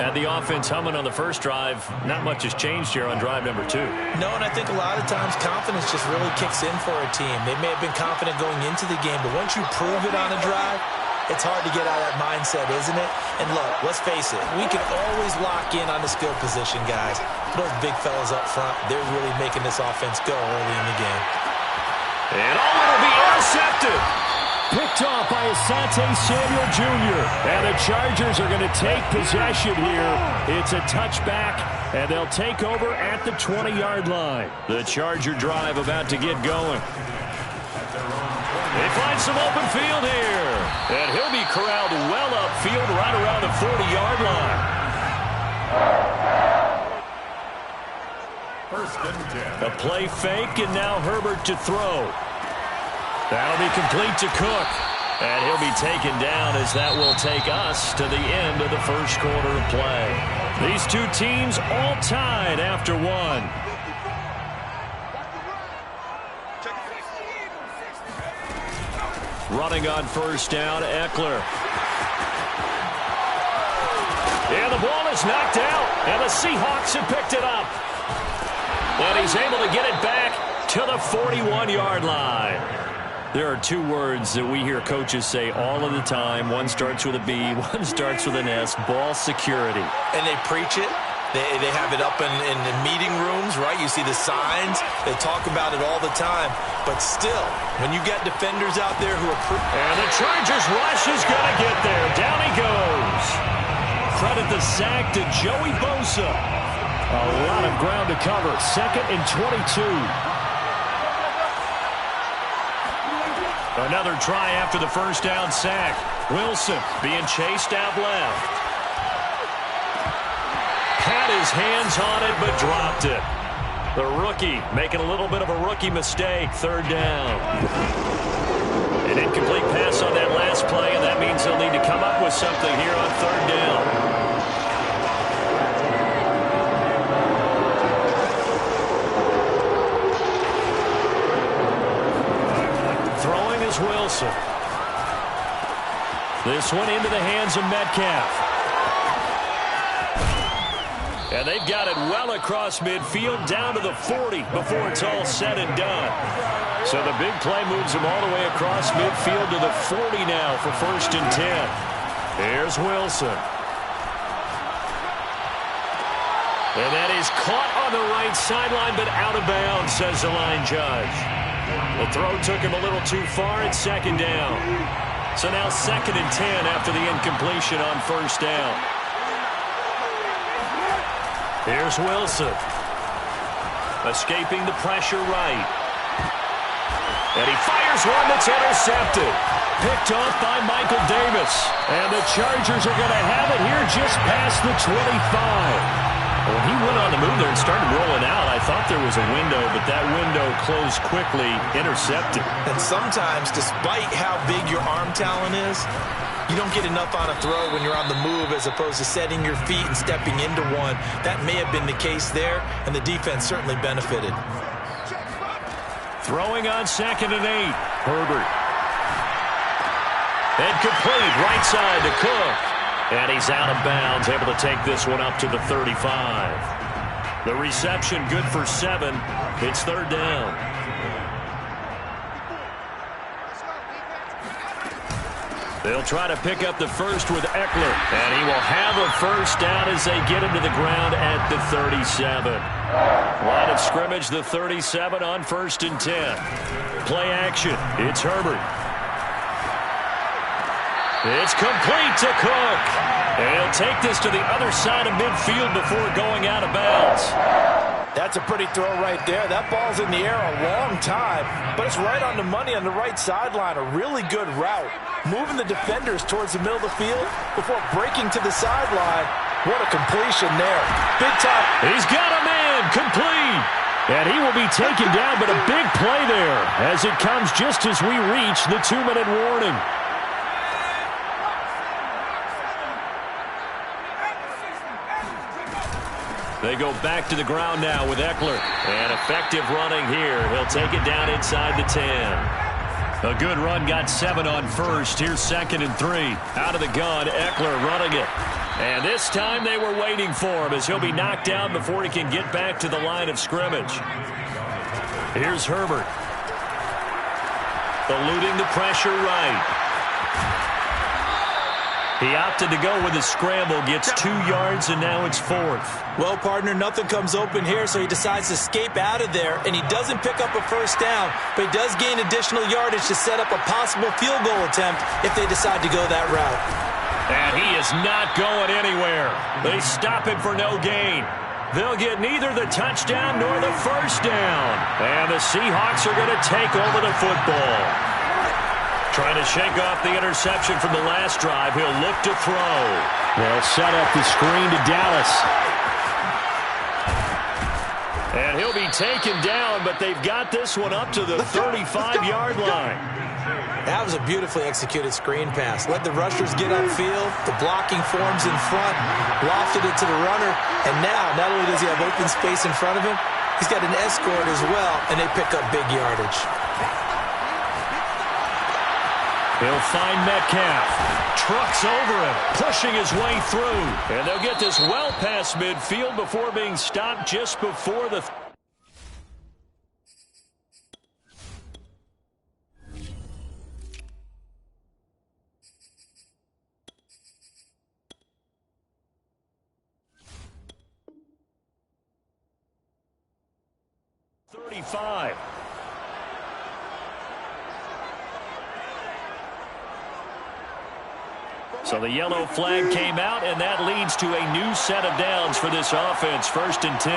Had the offense humming on the first drive. Not much has changed here on drive number 2. No, and I think a lot of times confidence just really kicks in for a team. They may have been confident going into the game, but once you prove it on a drive, it's hard to get out of that mindset, isn't it? And look, let's face it, we can always lock in on the skill position, guys. Those big fellas up front, they're really making this offense go early in the game. And it'll be intercepted. Picked off by Asante Samuel Jr. And the Chargers are going to take possession here. It's a touchback, and they'll take over at the 20-yard line. The Charger drive about to get going. They find some open field here. And he'll be corralled well upfield right around the 40-yard line. First and 10. A play fake, and now Herbert to throw. That'll be complete to Cook. And he'll be taken down as that will take us to the end of the first quarter of play. These two teams all tied after one. Running on first down, Eckler. And the ball is knocked out, and the Seahawks have picked it up. And he's able to get it back to the 41-yard line. There are two words that we hear coaches say all of the time. One starts with a B, one starts with an S, ball security. And they preach it. They have it up in the meeting rooms, right? You see the signs. They talk about it all the time. But still, when you got defenders out there who are... And the Chargers rush is going to get there. Down he goes. Credit the sack to Joey Bosa. A lot of ground to cover. 2nd and 22. Another try after the first down sack. Wilson being chased out left. Had his hands on it, but dropped it. The rookie making a little bit of a rookie mistake. Third down. An incomplete pass on that last play, and that means they'll need to come up with something here on third down. Throwing is Wilson. This one into the hands of Metcalf. And they've got it well across midfield down to the 40 before it's all said and done. So the big play moves them all the way across midfield to the 40 now for 1st and 10. Here's Wilson. And that is caught on the right sideline, but out of bounds, says the line judge. The throw took him a little too far at 2nd down. So now 2nd and 10 after the incompletion on 1st down. Here's Wilson. Escaping the pressure right. And he fires one that's intercepted. Picked off by Michael Davis. And the Chargers are going to have it here just past the 25. When he went on the move there and started rolling out, I thought there was a window, but that window closed quickly, intercepted. And sometimes, despite how big your arm talent is, you don't get enough on a throw when you're on the move as opposed to setting your feet and stepping into one. That may have been the case there, and the defense certainly benefited. Throwing on 2nd and 8. Herbert. And complete right side to Cook. And he's out of bounds, able to take this one up to the 35. The reception good for 7. It's 3rd down. They'll try to pick up the first with Eckler. And he will have a first down as they get him to the ground at the 37. Line of scrimmage, the 37 on 1st and 10. Play action. It's Herbert. It's complete to Cook. And he'll take this to the other side of midfield before going out of bounds. That's a pretty throw right there. That ball's in the air a long time, but it's right on the money on the right sideline. A really good route. Moving the defenders towards the middle of the field before breaking to the sideline. What a completion there. Big time. He's got a man. Complete. And he will be taken down, but a big play there as it comes just as we reach the 2-minute warning. They go back to the ground now with Eckler. And effective running here. He'll take it down inside the 10. A good run, got 7 on first. Here's 2nd and 3. Out of the gun, Eckler running it. And this time they were waiting for him as he'll be knocked down before he can get back to the line of scrimmage. Here's Herbert. Eluding the pressure right. He opted to go with a scramble, gets 2 yards, and now it's 4th. Well, partner, nothing comes open here, so he decides to escape out of there, and he doesn't pick up a first down, but he does gain additional yardage to set up a possible field goal attempt if they decide to go that route. And he is not going anywhere. They stop him for no gain. They'll get neither the touchdown nor the first down. And the Seahawks are going to take over the football. Trying to shake off the interception from the last drive. He'll look to throw. They'll set up the screen to Dallas. And he'll be taken down, but they've got this one up to the 35-yard line. That was a beautifully executed screen pass. Let the rushers get upfield. The blocking forms in front. Lofted it to the runner. And now, not only does he have open space in front of him, he's got an escort as well, and they pick up big yardage. He'll find Metcalf. Trucks over him, pushing his way through. And they'll get this well past midfield before being stopped just before the... So the yellow flag came out, and that leads to a new set of downs for this offense. 1st and 10.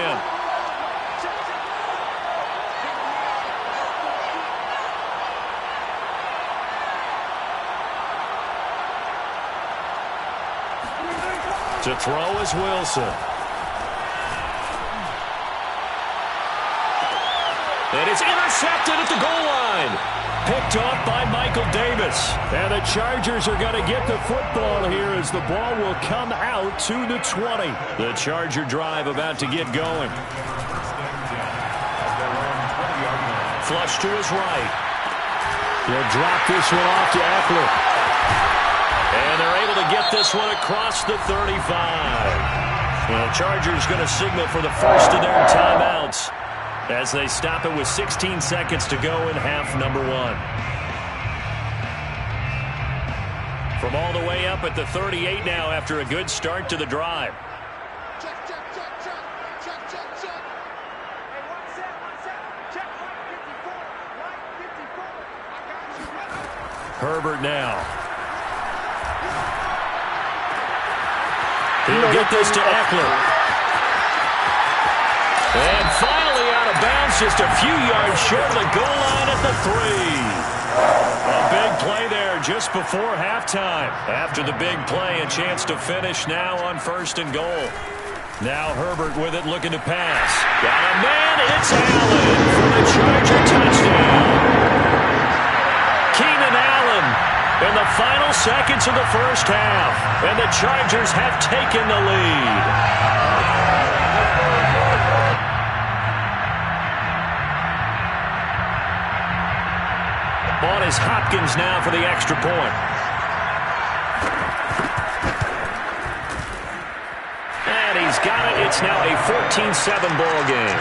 To throw is Wilson. And it's intercepted at the goal line. Picked off by Michael Davis. And the Chargers are going to get the football here as the ball will come out to the 20. The Charger drive about to get going. Flush to his right. He'll drop this one off to Eckler. And they're able to get this one across the 35. Well, the Chargers going to signal for the first of their timeouts as they stop it with 16 seconds to go in half number 1. From all the way up at the 38 now after a good start to the drive. Check. Hey, one set. Check right 54. I got you. Herbert now. He'll get this to Eckler. And finally out of bounds, just a few yards short of the goal line at the 3. A big play there just before halftime. After the big play, a chance to finish now on 1st and goal. Now Herbert with it, looking to pass. Got a man, it's Allen for the Charger touchdown. Keenan Allen in the final seconds of the first half. And the Chargers have taken the lead. On is Hopkins now for the extra point. And he's got it. It's now a 14-7 ball game.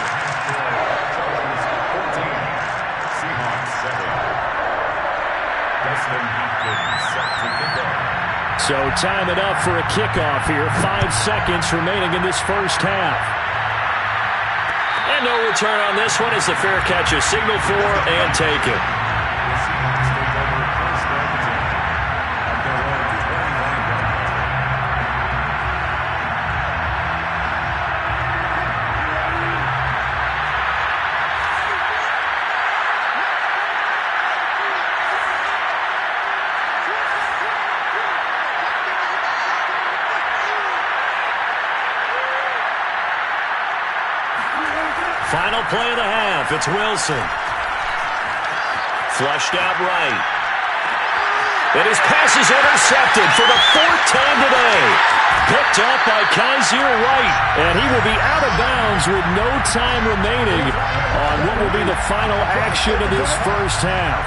So time it up for a kickoff here. 5 seconds remaining in this first half. And no return on this one as the fair catch is signaled for and taken. Final play of the half. It's Wilson. Flushed out right. And his pass is intercepted for the 4th time today. Picked up by Kaiser White. And he will be out of bounds with no time remaining on what will be the final action of this first half.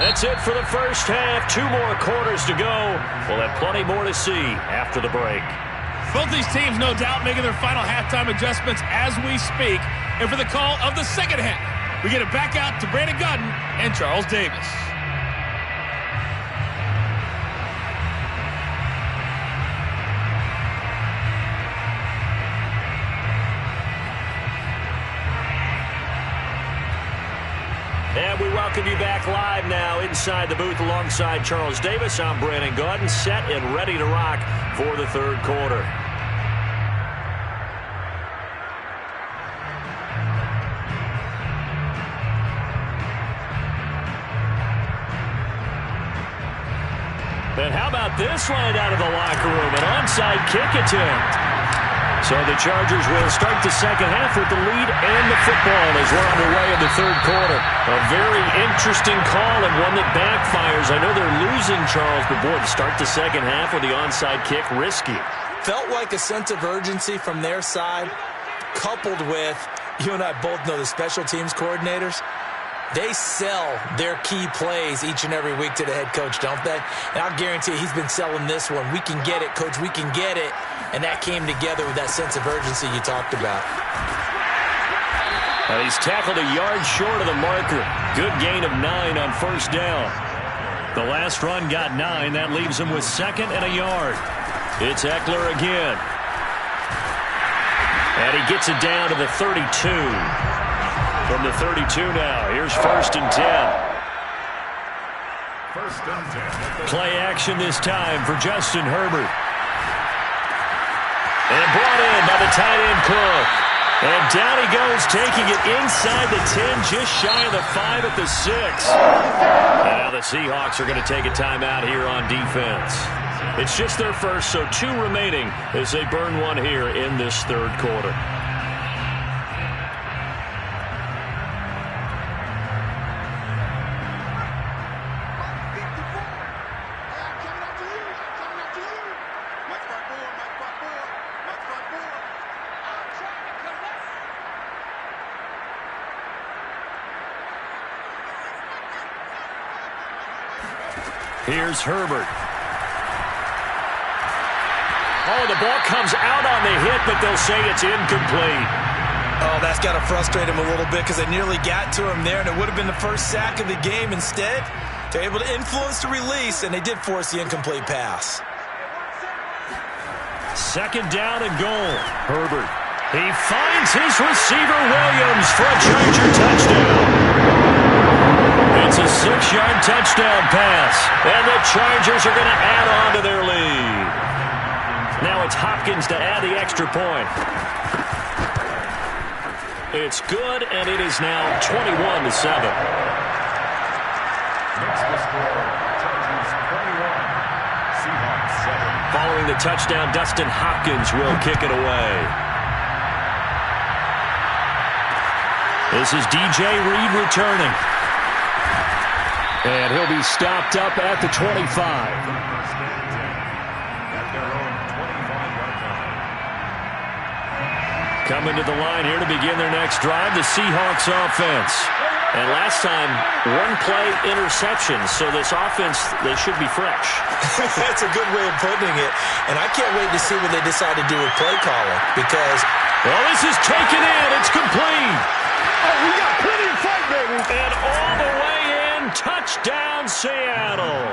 That's it for the first half. 2 more quarters to go. We'll have plenty more to see after the break. Both these teams, no doubt, making their final halftime adjustments as we speak. And for the call of the second half, we get it back out to Brandon Gaudin and Charles Davis. And we welcome you back live now inside the booth alongside Charles Davis. I'm Brandon Gaudin, set and ready to rock for the third quarter. And how about this line out of the locker room? An onside kick attempt. So the Chargers will start the second half with the lead and the football as we're underway in the third quarter. A very interesting call and one that backfires. I know they're losing, Charles, but boy, to start the second half with the onside kick, risky. Felt like a sense of urgency from their side, coupled with, you and I both know the special teams coordinators. They sell their key plays each and every week to the head coach, don't they? And I'll guarantee you he's been selling this one. We can get it, coach, we can get it. And that came together with that sense of urgency you talked about. He's tackled a yard short of the marker. Good gain of 9 on first down. The last run got 9. That leaves him with 2nd and a yard. It's Eckler again. And he gets it down to the 32. From the 32 now, here's 1st and 10. 1st and 10. Play action this time for Justin Herbert. And brought in by the tight end Cook. And down he goes, taking it inside the 10, just shy of the 5 at the 6. And now the Seahawks are going to take a timeout here on defense. It's just their first, so 2 remaining as they burn one here in this third quarter. Here's Herbert. Oh, the ball comes out on the hit, but they'll say it's incomplete. Oh, that's got to frustrate him a little bit because they nearly got to him there, and it would have been the first sack of the game. Instead, they're able to influence the release, and they did force the incomplete pass. Second down and goal. Herbert. He finds his receiver, Williams, for a Charger touchdown. It's a 6-yard touchdown pass, and the Chargers are going to add on to their lead. Now it's Hopkins to add the extra point. It's good, and it is now 21-7. Next to score, Chargers 21, Seahawks 7. Following the touchdown, Dustin Hopkins will kick it away. This is DJ Reed returning. And he'll be stopped up at the 25. At their own 25-yard line. Coming to the line here to begin their next drive, the Seahawks offense. And last time, 1-play interception, so this offense, they should be fresh. That's a good way of putting it. And I can't wait to see what they decide to do with play calling because... Well, this is taken in. It's complete. Oh, we got plenty of fight, baby. And all the way in, touchdown Seattle.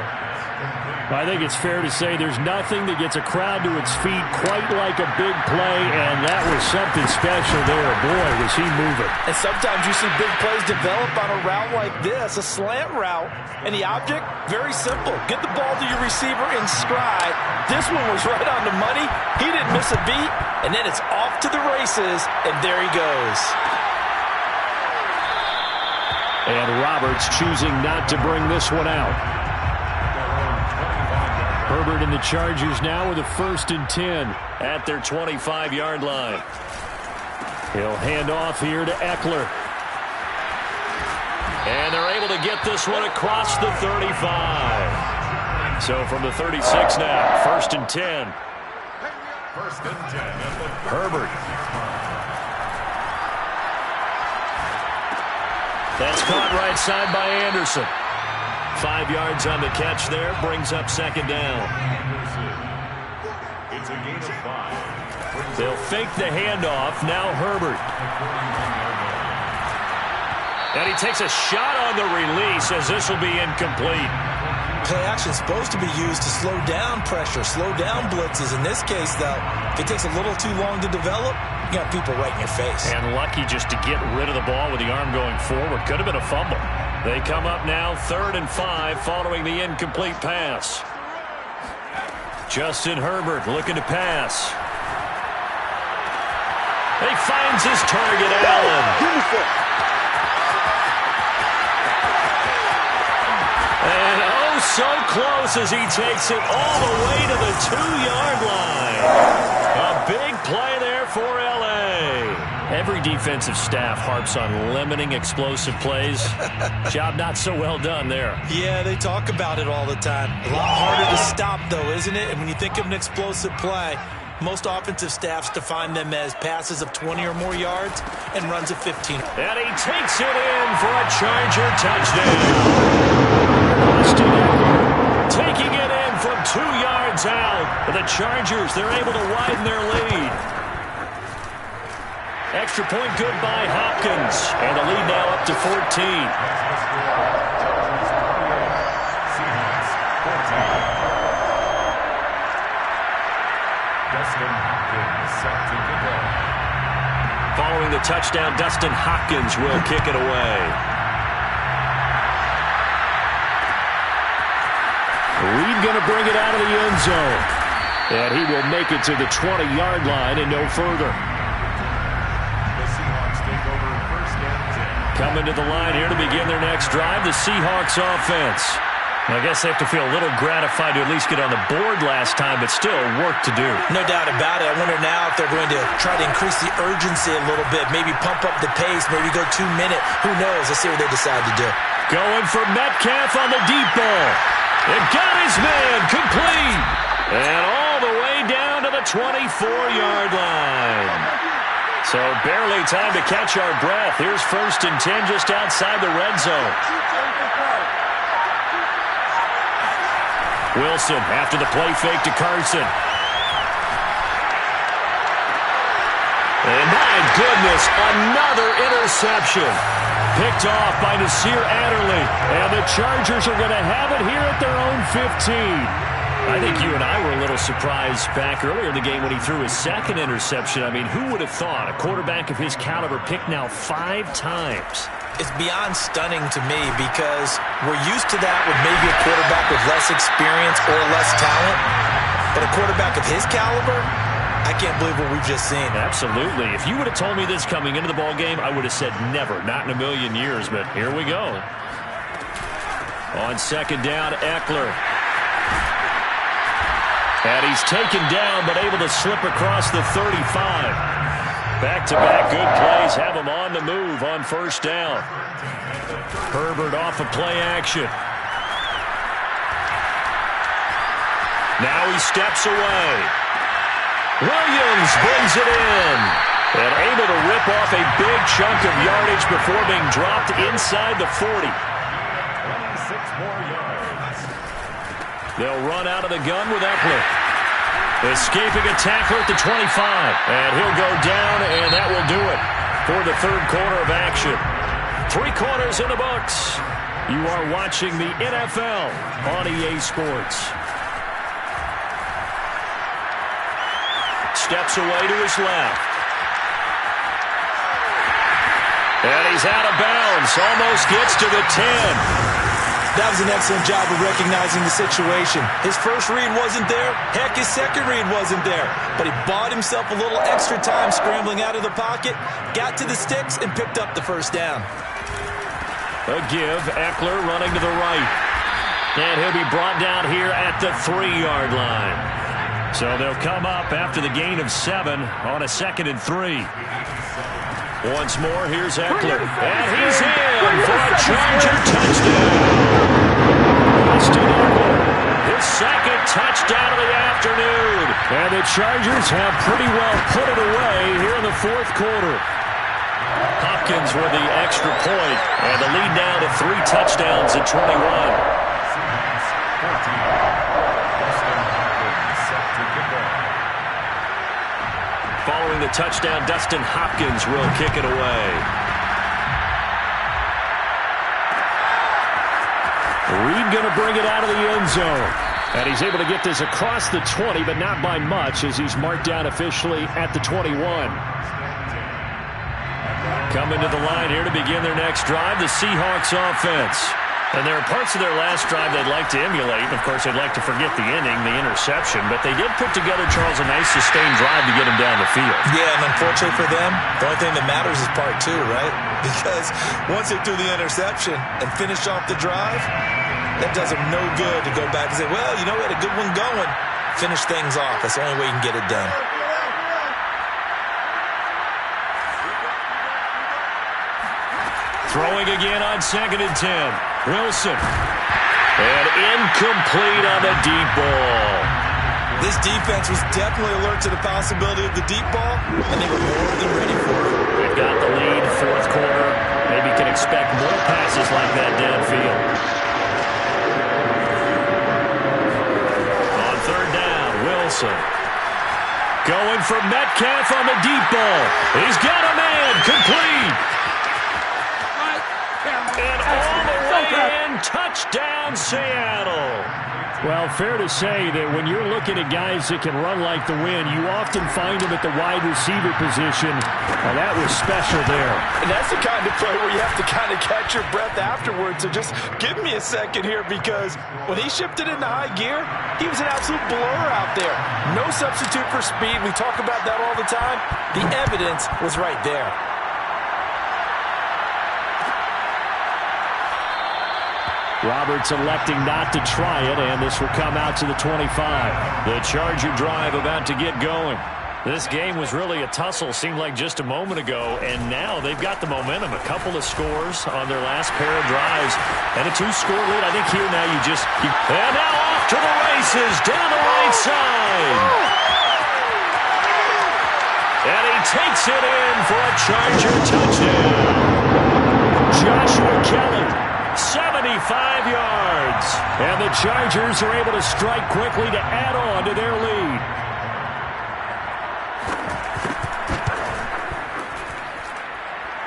I think it's fair to say there's nothing that gets a crowd to its feet quite like a big play, and that was something special there. Boy, was he moving. And sometimes you see big plays develop on a route like this, a slant route, and the object, very simple. Get the ball to your receiver in stride. This one was right on the money. He didn't miss a beat, and then it's off to the races, and there he goes. And Roberts choosing not to bring this one out. Herbert and the Chargers now with a 1st and 10 at their 25-yard line. He'll hand off here to Eckler. And they're able to get this one across the 35. So from the 36 now, 1st and 10. 1st and 10 at the Herbert. That's caught right side by Anderson. 5 yards on the catch there, brings up 2nd down. It's a gain of 5. They'll fake the handoff. Now Herbert. And he takes a shot on the release as this will be incomplete. Play action is supposed to be used to slow down pressure, slow down blitzes. In this case, though, if it takes a little too long to develop, you got people right in your face. And lucky just to get rid of the ball with the arm going forward. Could have been a fumble. They come up now 3rd and 5 following the incomplete pass. Justin Herbert looking to pass. He finds his target, Allen. And oh, so close as he takes it all the way to the 2-yard line. A big play there for L.A. Every defensive staff harps on limiting explosive plays. Job not so well done there. Yeah, they talk about it all the time. A lot harder to stop, though, isn't it? And when you think of an explosive play, most offensive staffs define them as passes of 20 or more yards and runs of 15. And he takes it in for a Charger touchdown. Taking it in from 2 yards out. The Chargers, they're able to widen their lead. Extra point good by Hopkins. And the lead now up to 14. Dustin Hopkins set to kick off. Following the touchdown, Dustin Hopkins will kick it away. Reed going to bring it out of the end zone. And he will make it to the 20-yard line and no further. The Coming to the line here to begin their next drive, the Seahawks offense. I guess they have to feel a little gratified to at least get on the board last time, but still work to do. No doubt about it. I wonder now if they're going to try to increase the urgency a little bit, maybe pump up the pace, maybe go 2-minute. Who knows? Let's see what they decide to do. Going for Metcalf on the deep ball. It got his man complete. And all the way down to the 24-yard line. So barely time to catch our breath. Here's 1st and 10 just outside the red zone. Wilson after the play fake to Carson. And my goodness, another interception. Picked off by Nasir Adderley. And the Chargers are going to have it here at their own 15. I think you and I were a little surprised back earlier in the game when he threw his 2nd interception. I mean, who would have thought a quarterback of his caliber picked now 5 times? It's beyond stunning to me because we're used to that with maybe a quarterback with less experience or less talent. But a quarterback of his caliber, I can't believe what we've just seen. Absolutely. If you would have told me this coming into the ball game, I would have said never, not in a million years. But here we go. On 2nd down, Eckler. And he's taken down, but able to slip across the 35. Back-to-back good plays have him on the move on 1st down. Herbert off of play action. Now he steps away. Williams brings it in. And able to rip off a big chunk of yardage before being dropped inside the 40. 26 more yards. They'll run out of the gun with Eckler. Escaping a tackler at the 25. And he'll go down, and that will do it for the 3rd quarter of action. 3 quarters in the books. You are watching the NFL on EA Sports. Steps away to his left. And he's out of bounds. Almost gets to the 10. That was an excellent job of recognizing the situation. His first read wasn't there. Heck, his second read wasn't there. But he bought himself a little extra time scrambling out of the pocket, got to the sticks, and picked up the 1st down. A give. Eckler running to the right. And he'll be brought down here at the 3-yard line. So they'll come up after the gain of 7 on a 2nd and 3. Once more, here's Eckler. And he's in for a Charger touchdown. Austin Eckler, his 2nd touchdown of the afternoon. And the Chargers have pretty well put it away here in the 4th quarter. Hopkins with the extra point. And the lead now to 3 touchdowns at 21. Following the touchdown, Dustin Hopkins will kick it away. Reed going to bring it out of the end zone. And he's able to get this across the 20, but not by much as he's marked down officially at the 21. Coming to the line here to begin their next drive, the Seahawks offense. And there are parts of their last drive they'd like to emulate. Of course, they'd like to forget the ending, the interception. But they did put together, Charles, a nice sustained drive to get him down the field. Yeah, and unfortunately for them, the only thing that matters is part 2, right? Because once they do the interception and finish off the drive, that does them no good to go back and say, well, you know, we had a good one going. Finish things off. That's the only way you can get it done. Throwing again on 2nd and 10. Wilson. And incomplete on the deep ball. This defense was definitely alert to the possibility of the deep ball, and they were more than ready for it. They've got the lead, 4th quarter. Maybe can expect more passes like that downfield. On 3rd down, Wilson. Going for Metcalf on the deep ball. He's got a man, complete. And all the way in, touchdown Seattle. Well, fair to say that when you're looking at guys that can run like the wind, you often find them at the wide receiver position. Well, that was special there. And that's the kind of play where you have to kind of catch your breath afterwards. So just give me a second here, because when he shifted into high gear, he was an absolute blur out there. No substitute for speed. We talk about that all the time. The evidence was right there. Roberts electing not to try it, and this will come out to the 25. The Charger drive about to get going. This game was really a tussle, seemed like just a moment ago, and now they've got the momentum. A couple of scores on their last pair of drives, and a 2-score lead. I think here now and now off to the races down the right side. And he takes it in for a Charger touchdown. Joshua Kelly, 75 yards. and the Chargers are able to strike quickly to add on to their lead.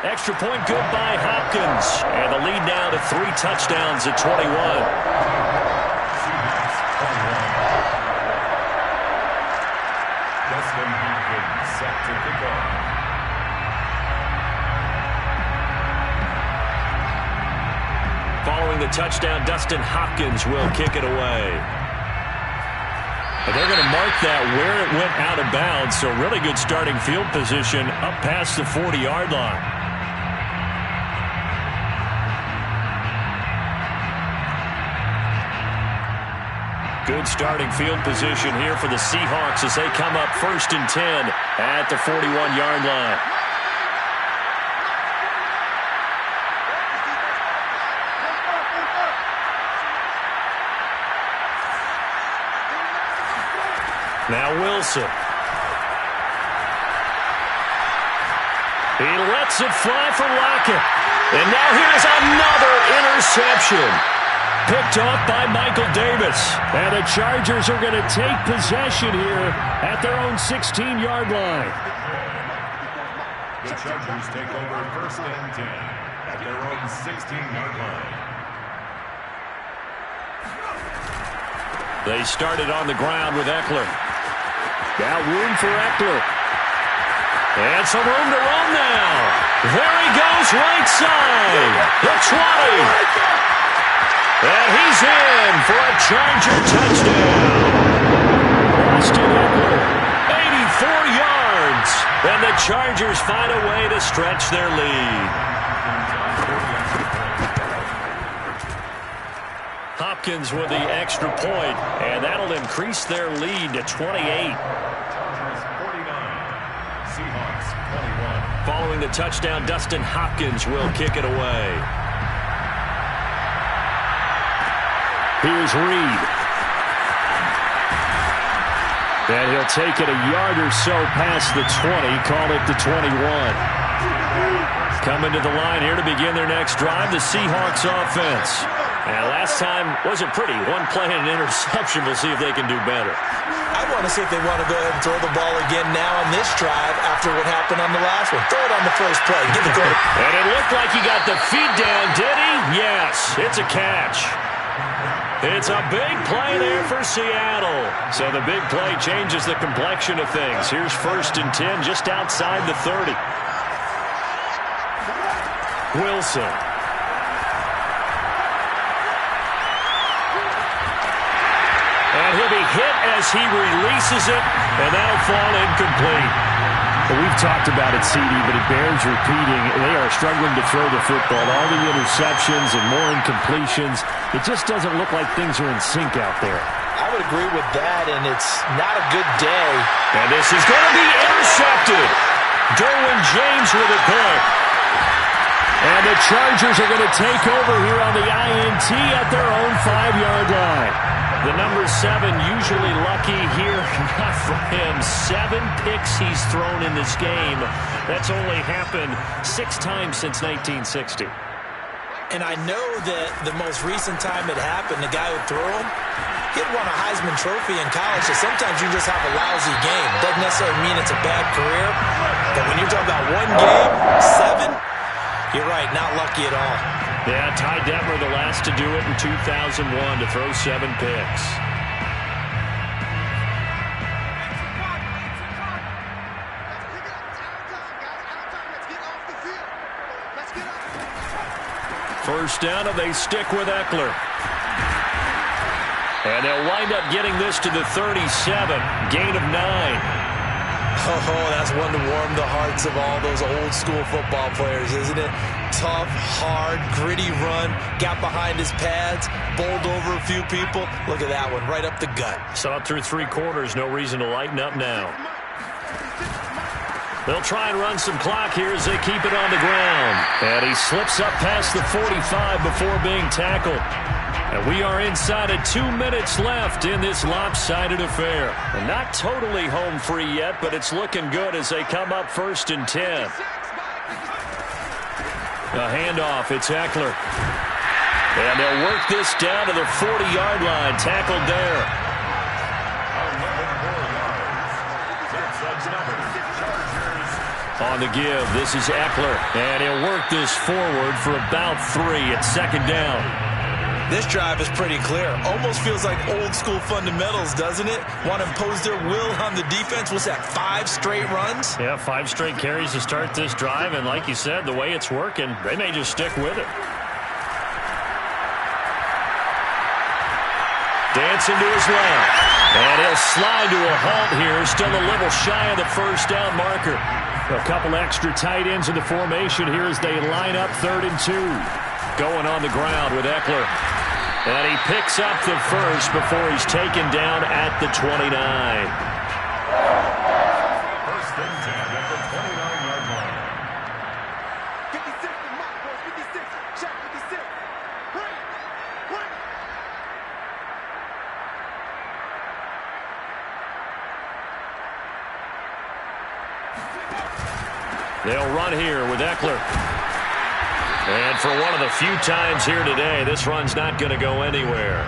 Extra point good by Hopkins. And the lead now to 3 touchdowns at 21. Dustin Hopkins set to kick off. Following the touchdown, Dustin Hopkins will kick it away. And they're going to mark that where it went out of bounds, so really good starting field position up past the 40-yard line. Good starting field position here for the Seahawks as they come up 1st and 10 at the 41-yard line. Now Wilson. He lets it fly for Lockett. And now here's another interception. Picked off by Michael Davis. And the Chargers are going to take possession here at their own 16-yard line. The Chargers take over 1st and 10 at their own 16-yard line. They started on the ground with Eckler. Got room for Eckler. And some room to run now. There he goes, right side. The 20. And he's in for a Charger touchdown. Austin Eckler. 84 yards. And the Chargers find a way to stretch their lead. Hopkins with the extra point, and that'll increase their lead to 28. Chargers 49, Seahawks 21. Following the touchdown, Dustin Hopkins will kick it away. Here's Reed. And he'll take it a yard or so past the 20, call it the 21. Coming to the line here to begin their next drive, the Seahawks offense. And last time wasn't pretty. One play and an interception. We'll see if they can do better. I want to see if they want to go ahead and throw the ball again now on this drive after what happened on the last one. Throw it on the first play. Give it to him. And it looked like he got the feet down, did he? Yes, it's a catch. It's a big play there for Seattle. So the big play changes the complexion of things. Here's 1st and 10 just outside the 30. Wilson. And he'll be hit as he releases it, and that'll fall incomplete. Well, we've talked about it, CD, but it bears repeating. They are struggling to throw the football. All the interceptions and more incompletions. It just doesn't look like things are in sync out there. I would agree with that, and it's not a good day. And this is going to be intercepted. Derwin James with a pick. And the Chargers are going to take over here on the INT at their own 5-yard line. The number 7 usually lucky here. Not for him. 7 picks he's thrown in this game. That's only happened 6 times since 1960. And I know that the most recent time it happened, the guy who threw him, he had won a Heisman Trophy in college, so sometimes you just have a lousy game. Doesn't necessarily mean it's a bad career, but when you're talking about one game, 7, you're right, not lucky at all. Yeah, Ty Detmer, the last to do it in 2001, to throw 7 picks. First down, and they stick with Eckler. And they'll wind up getting this to the 37. Gain of 9. Oh, that's one to warm the hearts of all those old school football players, isn't it? tough, hard, gritty run. Got behind his pads, bowled over a few people. Look at that one, right up the gut. Saw it through 3 quarters. No reason to lighten up now. They'll try and run some clock here as they keep it on the ground. And he slips up past the 45 before being tackled. And we are inside of 2 minutes left in this lopsided affair. And not totally home free yet, but it's looking good as they come up 1st and 10. A handoff, it's Eckler. And they'll work this down to the 40-yard line. Tackled there. 11 On the give, this is Eckler. And he'll work this forward for about 3 at 2nd down. This drive is pretty clear. Almost feels like old school fundamentals, doesn't it? Want to impose their will on the defense. What's that, 5 straight runs? Yeah, 5 straight carries to start this drive. And like you said, the way it's working, they may just stick with it. Dancing to his left. And he'll slide to a halt here. Still a little shy of the 1st down marker. A couple extra tight ends in the formation here as they line up 3rd and 2. Going on the ground with Eckler. And he picks up the 1st before he's taken down at the 29. 1st and 10 at the 29-yard line. 56 to Mike, boys. 56. Check 56. Break. Break. They'll run here with Eckler. And for one of the few times here today, this run's not going to go anywhere.